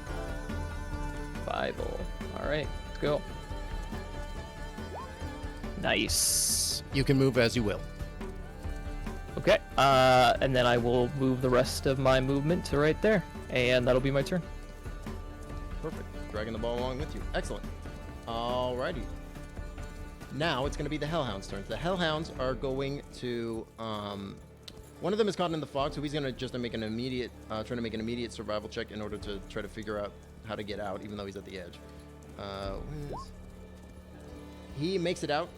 Bible. Alright, let's go. Nice. You can move as you will. Okay, and then I will move the rest of my movement to right there, and that'll be my turn. Perfect. Dragging the ball along with you. Excellent. Alrighty. Now it's going to be the Hellhound's turn. The Hellhounds are going to. One of them is caught in the fog, so he's going to just make an immediate, try to make an immediate survival check in order to try to figure out how to get out, even though he's at the edge. He makes it out,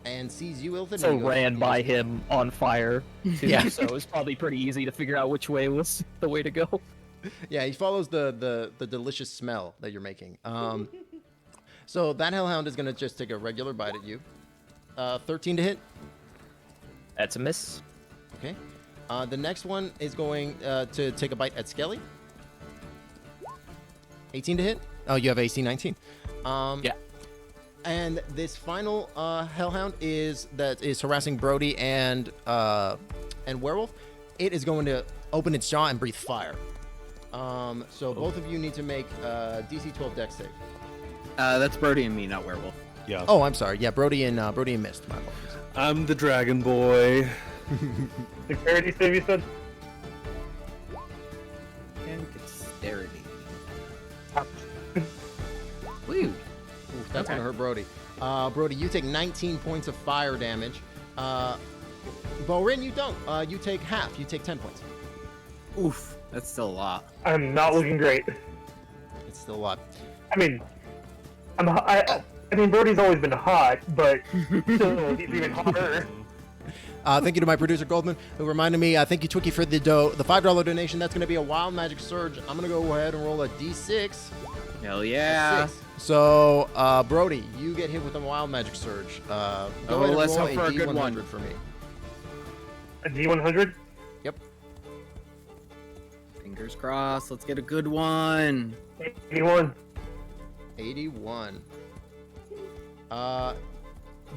and sees you, Ilfin. So ran by him on fire, too, Yeah. so it was probably pretty easy to figure out which way was the way to go. Yeah, he follows the delicious smell that you're making. So that Hellhound is going to just take a regular bite at you. 13 to hit. That's a miss. Okay. The next one is going to take a bite at Skelly. 18 to hit. Oh, you have AC 19. Yeah. And this final hellhound is harassing Brody and Werewolf. It is going to open its jaw and breathe fire. So both of you need to make DC 12 Dex save. That's Brody and me, not Werewolf. Yeah. Oh, I'm sorry. Yeah, Brody and Mist. My apologies. I'm the dragon boy. Dexterity save, you said? And dexterity. Woo. That's gonna hurt Brody. Brody, you take 19 points of fire damage. Borin, you don't. You take half. You take 10 points. Oof. That's still a lot. I'm not looking great. It's still a lot. I mean, I mean, Brody's always been hot, but still, he's even hotter. Thank you to my producer Goldman, who reminded me. Thank you, Twiki, for the $5 donation. That's going to be a wild magic surge. I'm going to go ahead and roll a d6. Hell yeah. 6. So, Brody, you get hit with a wild magic surge. Go ahead and let's roll hope for a good one. D100 for me. A D100? Yep. Fingers crossed. Let's get a good one. 81. 81.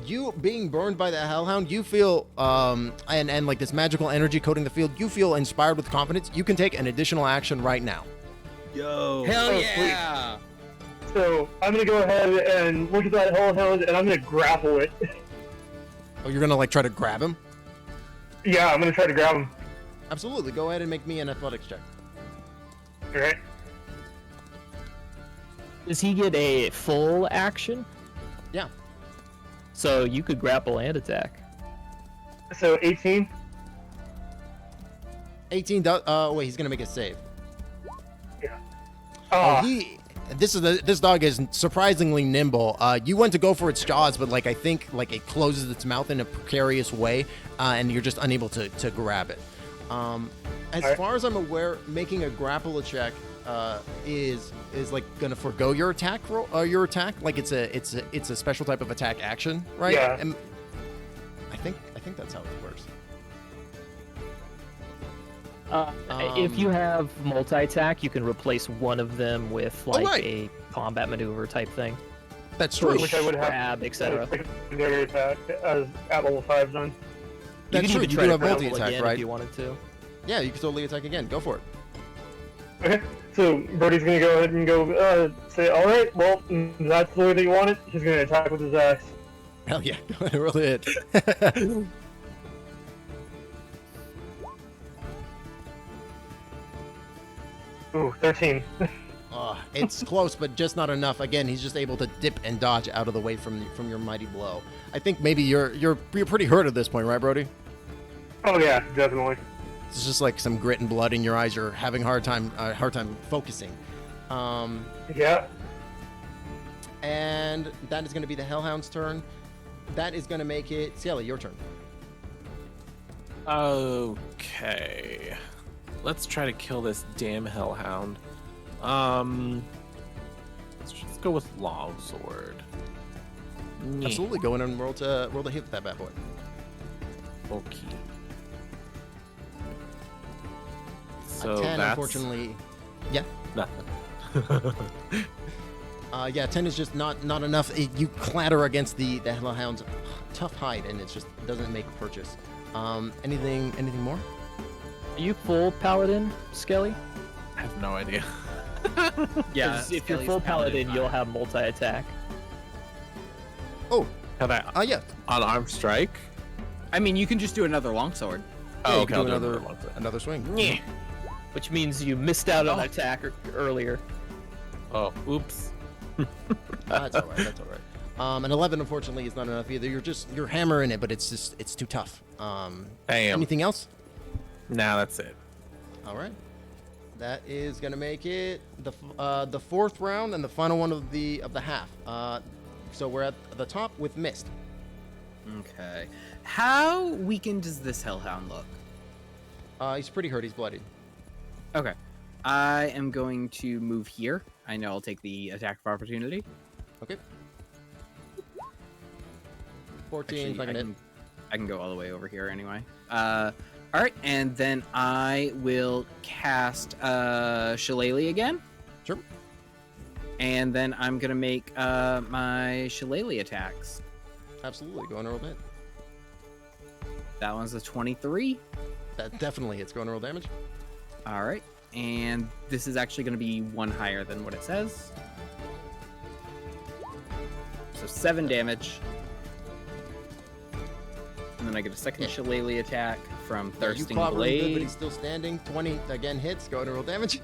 You being burned by the hellhound, you feel and like this magical energy coating the field, you feel inspired with confidence. You can take an additional action right now. Yo. Hell Oh, yeah. So, I'm gonna go ahead and look at that hellhound, and I'm gonna grapple it. Oh, you're gonna like try to grab him? Yeah, I'm gonna try to grab him. Absolutely. Go ahead and make me an athletics check. Alright. Does he get a full action? Yeah. So you could grapple and attack. So, 18? 18 wait, he's gonna make a save. Ah, This dog is surprisingly nimble. You went to go for its jaws, but like I think like it closes its mouth in a precarious way, and you're just unable to grab it. As Alright. far as I'm aware, making a grapple check is like gonna forgo your attack roll. Your attack, like it's a special type of attack action, right? Yeah. And I think that's how it works. If you have multi-attack, you can replace one of them with like right. a combat maneuver type thing. That's true. which I would have Grab, etc. secondary attack as at level 5 done. That's you true. could You even try do to have grapple multi-attack, again right? if you wanted to. Yeah, you can totally attack again. Go for it. Okay, so Brody's gonna go ahead and go say, alright, well, that's the way that you want it. He's gonna attack with his axe. Hell yeah. Go ahead and roll it. Ooh, 13. It's close, but just not enough. Again, he's just able to dip and dodge out of the way from your mighty blow. I think maybe you're pretty hurt at this point, right, Brody? Oh yeah, definitely. It's just like some grit and blood in your eyes. You're having a hard time focusing. Yeah. And that is going to be the Hellhound's turn. That is going to make it Skelly, your turn. Okay. Let's try to kill this damn hellhound. Let's just go with longsword. Nyeh. Absolutely, go in and roll to hit with that bad boy. Okay. A So 10, that's unfortunately. Yeah. nothing. Yeah, 10 is just not enough. You clatter against the Hellhound's tough hide, and it just doesn't make a purchase. Anything more? Are you full paladin, Skelly? I have no idea. Yeah. 'Cause if you're Skelly's full paladin, fine. you'll have multi-attack. Oh, Can I yeah. unarmed strike? I mean, you can just do another longsword. Yeah, Oh, you okay. can do I'll do another another swing. Nyeh. Which means you missed out on Oh. an attack earlier. Oh, oops. That's all right. That's all right. An 11, unfortunately, is not enough either. You're hammering it, but it's too tough. Damn. Anything else? Nah, that's it. All right. That is gonna make it the fourth round and the final one of the half. So we're at the top with Mist. Okay. How weakened does this hellhound look? He's pretty hurt. He's bloodied. Okay. I am going to move here. I know I'll take the attack of opportunity. Okay. 14. Actually, Not gonna hit. I can go all the way over here anyway. All right, and then I will cast Shillelagh again. Sure. And then I'm gonna make my shillelagh attacks. Absolutely. Go and roll that. That one's a 23. That definitely hits. Go and roll damage. All right, and this is actually gonna be one higher than what it says. So 7 damage. And then I get a second shillelagh attack from You Thirsting clobber him good, but Blade. he's still standing. 20 again hits. Go and roll damage.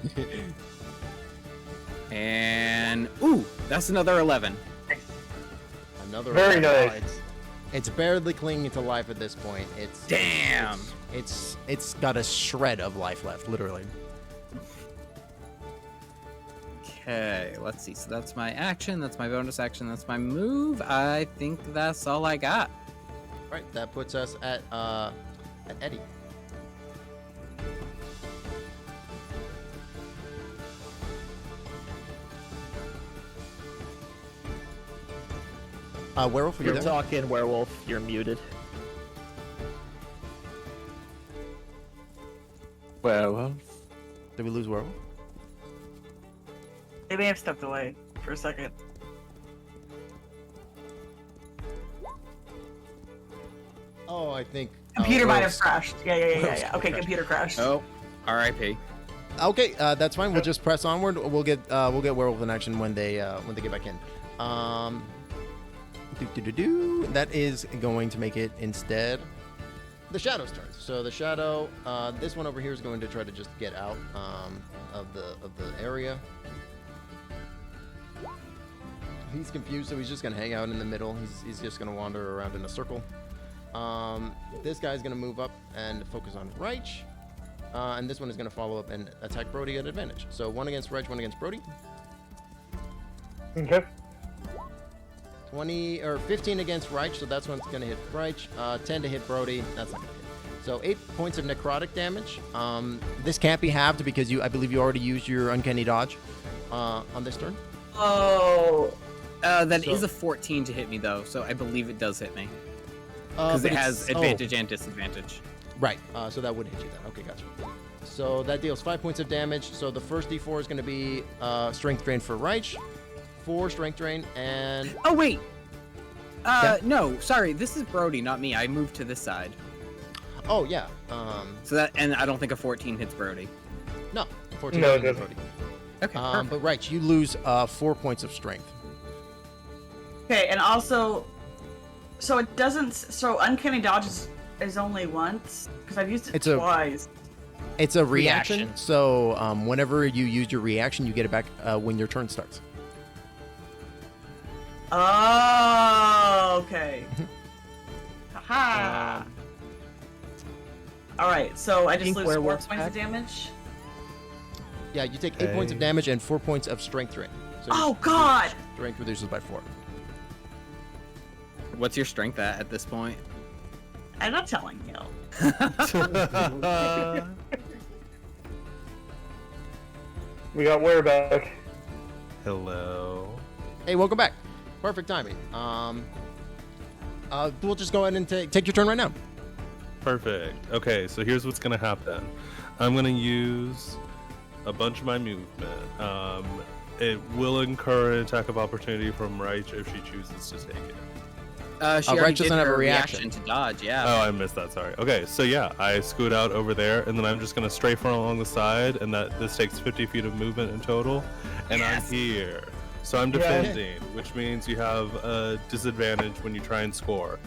And ooh, that's another 11. Another Very one. nice. It's barely clinging to life at this point. It's Damn. It's got a shred of life left, literally. Okay, let's see. So that's my action, that's my bonus action, that's my move. I think that's all I got. All right, that puts us at Eddie. Werewolf, are you You're there? talking, Werewolf. You're muted. Well, Did we lose Werewolf? They may have stepped away for a second. Oh, I think Computer might have Werewolf's- crashed. Yeah. Werewolf's Okay, crashed. computer crashed. Oh, R.I.P. Okay, that's fine. We'll just press onward. We'll get Werewolf in action when they get back in. That is going to make it instead the Shadow's turn. So the Shadow, this one over here is going to try to just get out of the area. He's confused, so he's just gonna hang out in the middle. He's just gonna wander around in a circle. This guy's gonna move up and focus on Raich. And this one is going to follow up and attack Brody at advantage. So 1 against Raich, 1 against Brody. Okay. 20 or 15 against Raich, so that's one's going to hit Raich. 10 to hit Brody. That's not going to hit. So 8 points of necrotic damage. This can't be halved because I believe you already used your uncanny dodge on this turn. Oh. That So- is a 14 to hit me though, so I believe it does hit me because But it has it's- advantage and disadvantage. Right. So that would hit you then. Okay, gotcha. So that deals 5 points of damage. So the first D4 is going to be strength drain for Raich, 4 strength drain, and Oh wait. Yeah. No, sorry. This is Brody, not me. I moved to this side. oh yeah, So that, and I don't think a 14 hits Brody. no, 14 No, it against doesn't. Brody. Okay. Perfect. But Raich, you lose 4 points of strength. Okay, and also, so it doesn't. So uncanny dodge is only once because I've used it It's a- twice. It's a reaction, Reaction. so whenever you use your reaction, you get it back when your turn starts. Oh, okay. Haha. All right, so I just Think lose 4 werewolf's points of back? damage. Yeah, you take 8 points of Okay. damage and 4 points of strength drain. So Oh, your God! Strength reduces by 4. What's your strength at this point? I'm not telling you. We got Where back. Hello. Hey, welcome back. Perfect timing. We'll just go ahead and take your turn right now. Perfect. Okay, so here's what's gonna happen. I'm gonna use a bunch of my movement. It will incur an attack of opportunity from Raich if she chooses to take it. She Right already doesn't did have a her reaction. to dodge. Yeah. Oh, I missed that. Sorry. Okay, so yeah, I scoot out over there, and then I'm just gonna strafe along the side, and this takes 50 feet of movement in total, and Yes. I'm here. So I'm Yeah. defending, which means you have a disadvantage when you try and score.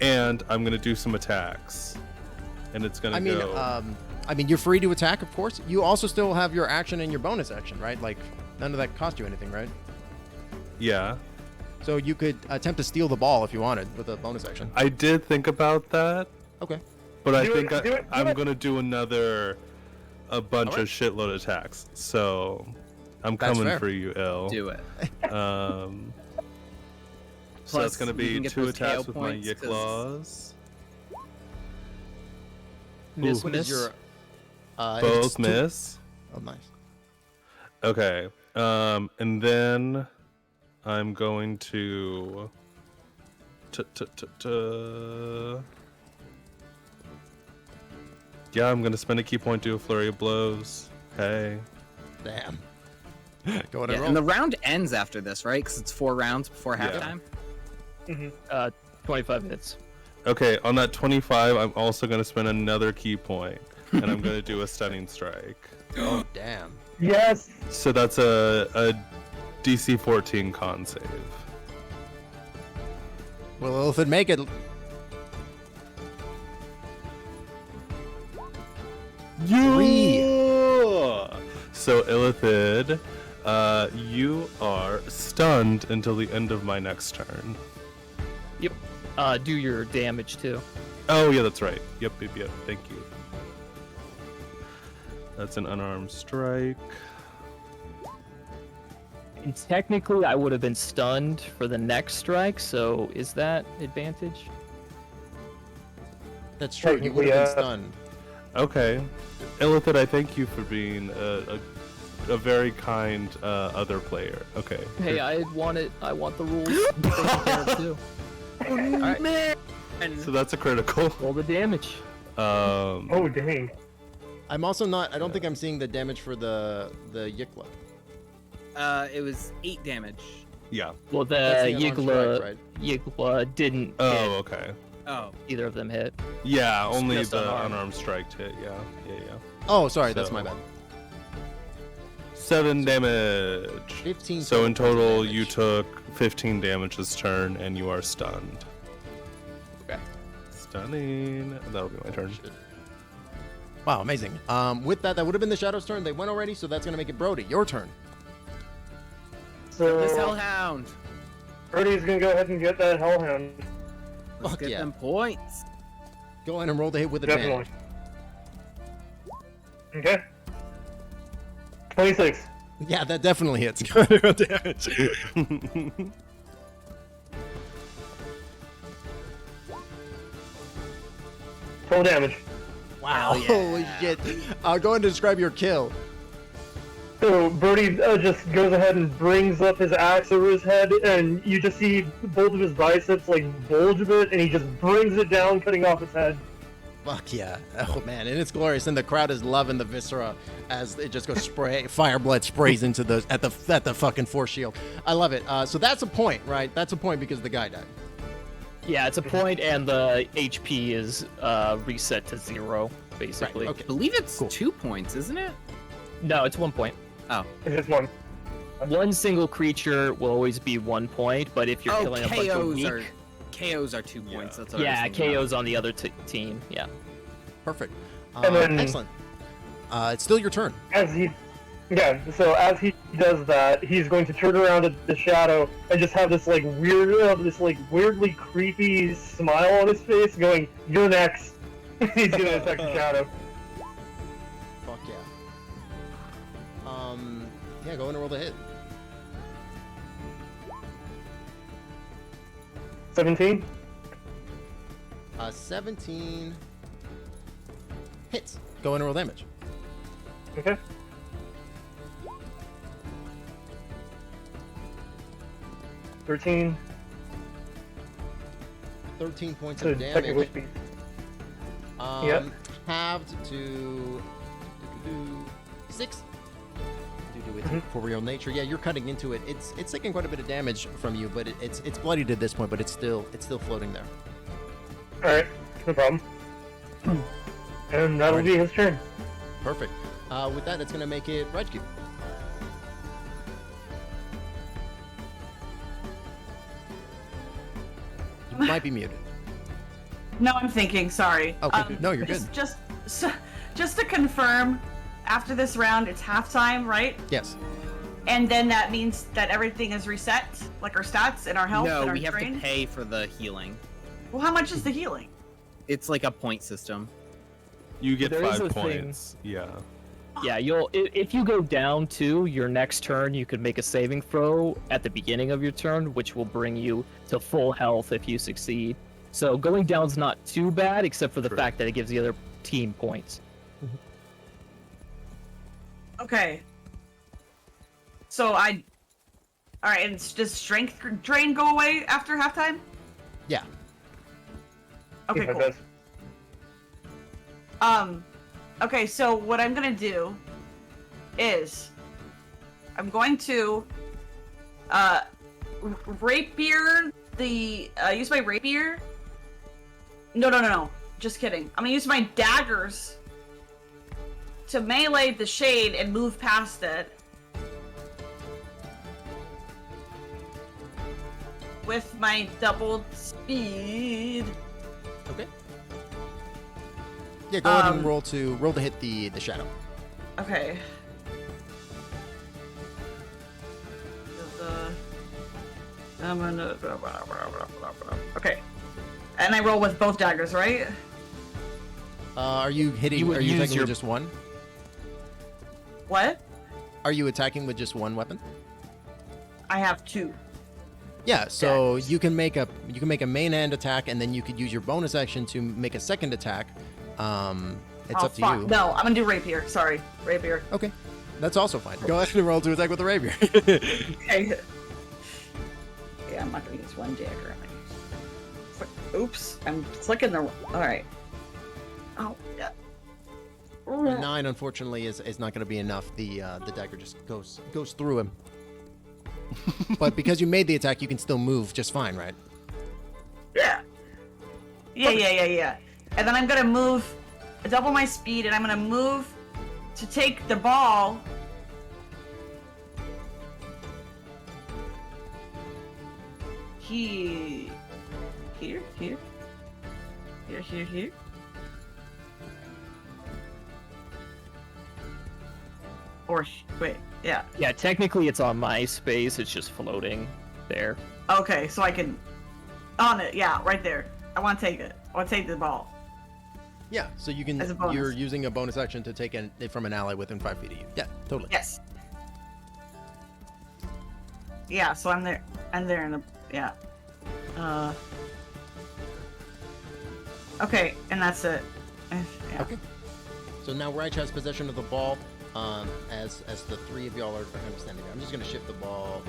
And I'm gonna do some attacks, and it's gonna go. I mean, you're free to attack, of course. You also still have your action and your bonus action, right? Like, none of that cost you anything, right? Yeah, So you could attempt to steal the ball if you wanted with a bonus action. I did think about that, Okay. but I Do think it, do it, do I'm it. gonna do a bunch Alright. of shitload attacks. So I'm That's coming fair. for you, L. Do it. So that's Plus, gonna you be can get 2 those attacks KO with points, my 'cause- Yicklaws. Miss, What is miss. your it's Both 2 miss. Oh, nice. Okay. And then I'm going to. Yeah, I'm gonna spend a key point, do a flurry of blows. Hey. Damn. Go ahead and Yeah, roll. and the round ends after this, right? Because it's 4 rounds before Yeah. halftime. 25 minutes. Okay, on that 25, I'm also going to spend another key point, and I'm going to do a stunning strike. Oh, damn. Yes. So that's a DC 14 con save. Will Illithid make it? Three. So Illithid, you are stunned until the end of my next turn. Yep. Do your damage too. Oh yeah, that's right. Yep. Thank you. That's an unarmed strike. And technically, I would have been stunned for the next strike. So is that advantage? That's true. You would have been stunned. Okay. Illithid, I thank you for being a very kind other player. Okay. Hey, I want it. I want the rules taken care of too. Alright, Man! So that's a critical. roll the damage. Oh dang. I'm also not. I don't think I'm seeing the damage for the Yikla. It was 8 damage. Yeah. Well, the That's the unarmed Yigla, strike, right? Yigla didn't Oh, hit. okay. Oh. Either of them hit. Yeah, only just the unarmed. unarmed strike hit. Yeah. Oh, sorry. That's So- my bad. 7 damage. 15. So in points of total, damage. you took 15 damage this turn, and you are stunned. Okay. Stunning. That'll be my turn. Wow, amazing. With that, that would have been the Shadow's turn. They went already, so that's gonna make it Brody. Your turn. This So hellhound. Brody's gonna go ahead and get that hellhound. Let's Fuck get yeah. them points. Go ahead and roll the hit with Definitely. advantage. Okay. 26. Yeah, that definitely hits. Go ahead and roll damage. Full damage. Wow. Hell yeah. Holy shit. Go ahead and describe your kill. So Brody just goes ahead and brings up his axe over his head, and you just see both of his biceps like bulge a bit, and he just brings it down, cutting off his head. Fuck yeah. Oh man, and it's glorious. And the crowd is loving the viscera as it just goes spray, fire blood sprays into the at the fucking force shield. I love it. So that's a point, right? That's a point because the guy died. Yeah, it's a point, and the HP is reset to 0, basically. Right, okay. I believe it's Cool. 2 points, isn't it? No, it's 1 point. Oh. It's just one. One single creature will always be 1 point, but if you're killing a bunch of weak... KOs are 2 points. That's what I Yeah, was thinking KO's on the other team. Yeah. Perfect. And then- Excellent. It's still your turn. So as he does that, he's going to turn around at the shadow and just have this weirdly creepy smile on his face, going, "You're next." He's gonna attack the shadow. Fuck yeah. Yeah, go ahead and roll the hit. 17. 17 hits. Go ahead and roll damage. Okay. $13. 13 points So of damage. technically speaking. Yep. Halved to 6. Due to its corporeal nature. Yeah, you're cutting into it. It's taking quite a bit of damage from you, but it's bloodied at this point, but it's still floating there. Alright, no problem. And that'll be his turn. Perfect. With that, it's gonna make it Raichkyu. You might be muted. No, I'm thinking. Sorry. Okay, good. No, you're good. Just to confirm, after this round, it's halftime, right? Yes. And then that means that everything is reset, like our stats and our health and No, our we have train. to pay for the healing. Well, how much is the healing? It's like a point system. You get There is 5 a thing. points. Yeah. Yeah, if you go down to your next turn, you could make a saving throw at the beginning of your turn, which will bring you to full health if you succeed. So going down's not too bad, except for the True. fact that it gives the other team points. Okay. So all right, and does strength drain go away after halftime? Yeah. Okay, Yeah, it cool. does. Okay, so what I'm gonna do is I'm going to rapier the use my rapier. No. Just kidding. I'm gonna use my daggers to melee the shade and move past it. With my doubled speed. Okay. Yeah, go ahead and roll to hit the shadow. Okay. Okay. And I roll with both daggers, right? Are you hitting? You would Are you use attacking your- with just one? What? Are you attacking with just one weapon? I have 2. Yeah, so Daggers. you can make a main hand attack, and then you could use your bonus action to make a second attack. It's up to fuck. you. No, I'm gonna do rapier. Sorry, rapier. Okay, that's also fine. Go ahead and roll to attack with the rapier. Okay. Yeah, I'm not gonna use one dagger. Oops, I'm clicking the. All right. Oh yeah. A 9, unfortunately, is not going to be enough. The dagger just goes through him. But because you made the attack, you can still move just fine, right? Yeah. Yeah. And then I'm gonna move, double my speed, and I'm gonna move to take the ball. Here. Or wait, yeah. Yeah, technically it's on my space. It's just floating there. Okay, so I can on it. Yeah, right there. I want to take it. I want to take the ball. Yeah, so you can. As a bonus. You're using a bonus action to take it from an ally within 5 feet of you. Yeah, totally. Yes. Yeah, so I'm there. I'm there in the yeah. Okay, and that's it. Yeah. Okay. So now Raichkyu has possession of the ball. As the 3 of y'all are kind of standing there. I'm just gonna shift the ball.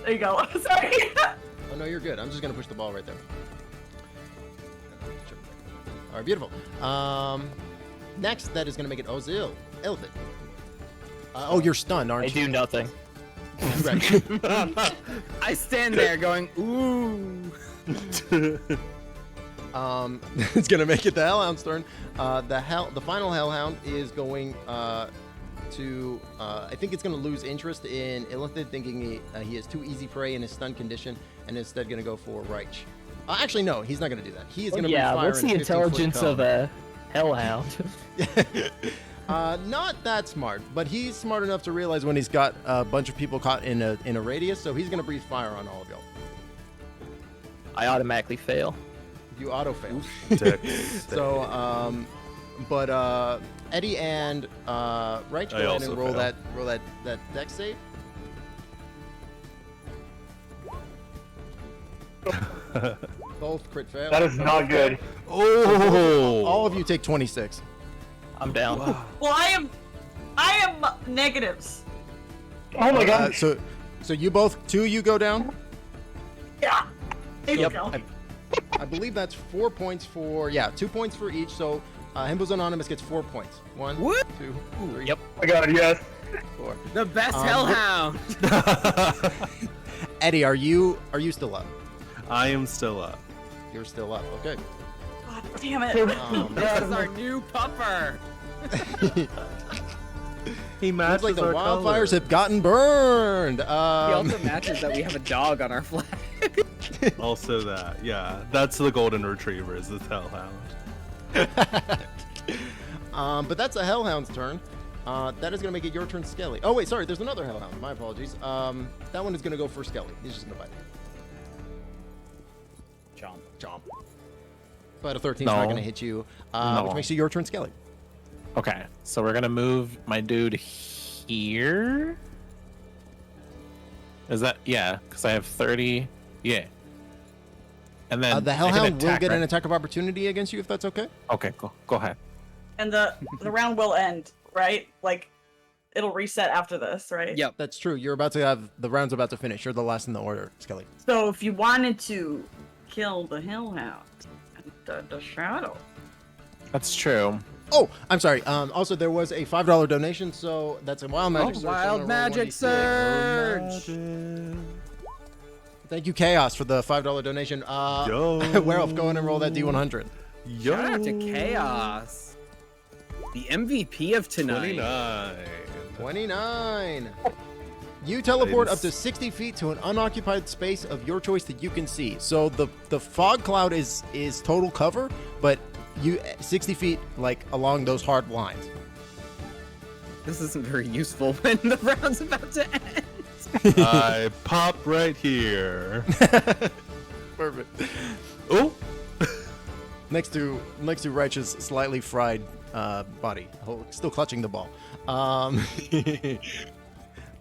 There you go. Sorry. Oh no, you're good. I'm just gonna push the ball right there. Sure. All right, beautiful. Next, that is gonna make it Ozil. Elephant. Oh, you're stunned, I aren't you? do nothing. Right. I stand there going, ooh. It's gonna make it the Hellhound's turn. The final Hellhound is going to. I think it's gonna lose interest in Illithid, thinking he has too easy prey in his stun condition, and instead gonna go for Raich. Actually, no, he's not gonna do that. He is gonna yeah, fire what's in the 15-foot intelligence cone. of a hellhound? Not that smart, but he's smart enough to realize when he's got a bunch of people caught in a radius, so he's gonna breathe fire on all of y'all. I automatically fail. You auto fail. Dex So, but Eddie and Raich, go ahead also and roll fail. that dex save. Both crit fail. That is not good. Oh! All of you take 26. I'm down. Well, I am negatives. Oh my god. So you both, 2 you go down. Yeah. There you Yep. go. I believe that's 4 points for 2 points for each. So Himbos Anonymous gets 4 points. 1, What? 2, 3, Yep. Oh my god, yes. 4. The best Um, hellhound. Eddie, are you still up? I am still up. You're still up. Okay. God damn it. This is our new pupper. He Looks matches like the our wildfires colors. have gotten burned. He also matches that we have a dog on our flag. Also that, yeah. That's the golden retriever, is the hellhound. But that's a Hellhound's turn. That is going to make it your turn, Skelly. Oh, wait, sorry. There's another Hellhound. My apologies. That one is going to go for Skelly. He's just going to bite. Chomp. Chomp. But a 13 is not No. going to hit you, No. which makes you your turn, Skelly. Okay, so we're gonna move my dude here. Is that because I have 30? Yeah. And then The I can Hellhound will attack, get right? an attack of opportunity against you if that's okay. Okay, go ahead. And the round will end, right? Like, it'll reset after this, right? Yep. That's true. You're about to have the round's about to finish. You're the last in the order, Skelly. So if you wanted to kill the hellhound and the shadow. That's true. Oh, I'm sorry. Also, there was a $5 donation, so that's a Wild Magic Surge. Wild Magic Surge! Thank you, Chaos, for the $5 donation. Yo. Werewolf, go in and roll that D100. Yo. Shout out to Chaos, the MVP of tonight. 29. 29. You teleport Nice. up to 60 feet to an unoccupied space of your choice that you can see. So the fog cloud is total cover, but you 60 feet like along those hard lines. This isn't very useful when the round's about to end. I pop right here. Perfect. Oh. Next to Raich's slightly fried body, still clutching the ball. All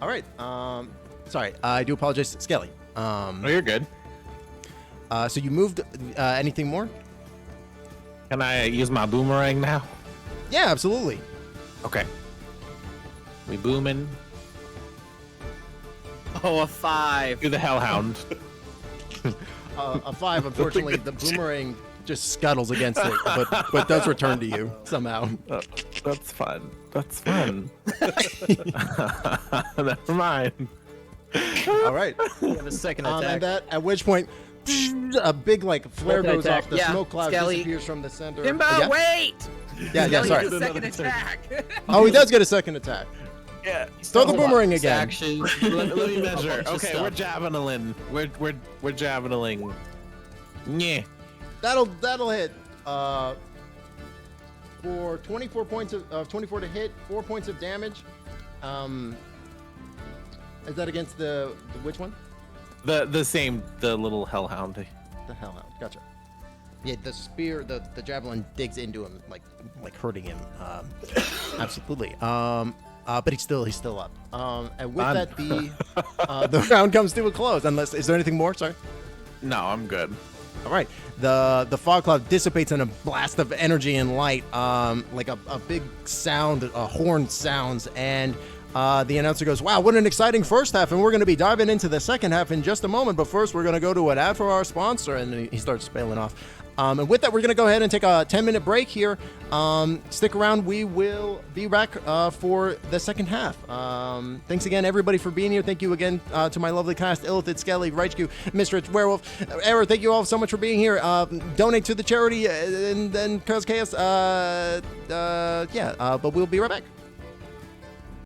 right. Sorry, I do apologize, Skelly. Oh, you're good. So you moved. Anything more? Can I use my boomerang now? Yeah, absolutely. Okay. We booming. Oh, a 5. Do the hellhound. A 5. Unfortunately, the boomerang just scuttles against it, but does return to you somehow. That's fun. That's fun. Never mind. All right. We have a second And attack. that, at which point, a big like flare Second goes attack. off. The Yeah, smoke cloud Skelly. disappears from the center. Himbo, yeah? wait! Yeah, Skelly sorry. gets a second attack. Oh, he does get a second attack. Yeah. Throw the Hold on. boomerang This again. Action. Let me measure. Bunch of Okay, stuff. we're javelining. We're javelining. Yeah. That'll hit. For 24 points of 24 to hit, 4 points of damage. Is that against the which one? The same. The little hellhound. The hellhound. Gotcha. Yeah, the spear, the javelin digs into him, like hurting him. Absolutely. But he's still up. And with Done. that, the round comes to a close. Unless, is there anything more? Sorry. No, I'm good. All right. The fog cloud dissipates in a blast of energy and light, like a big sound, a horn sounds, and the announcer goes, "Wow, what an exciting first half!" And we're going to be diving into the second half in just a moment. But first, we're going to go to an ad for our sponsor, and he starts spailing off. And with that, we're going to go ahead and take a 10-minute break here. Stick around. We will be back for the second half. Thanks again, everybody, for being here. Thank you again to my lovely cast, Illithid, Skelly, Raichkyu, Mystrich, Werewolf, Error. Thank you all so much for being here. Donate to the charity, and then Chaos. But we'll be right back.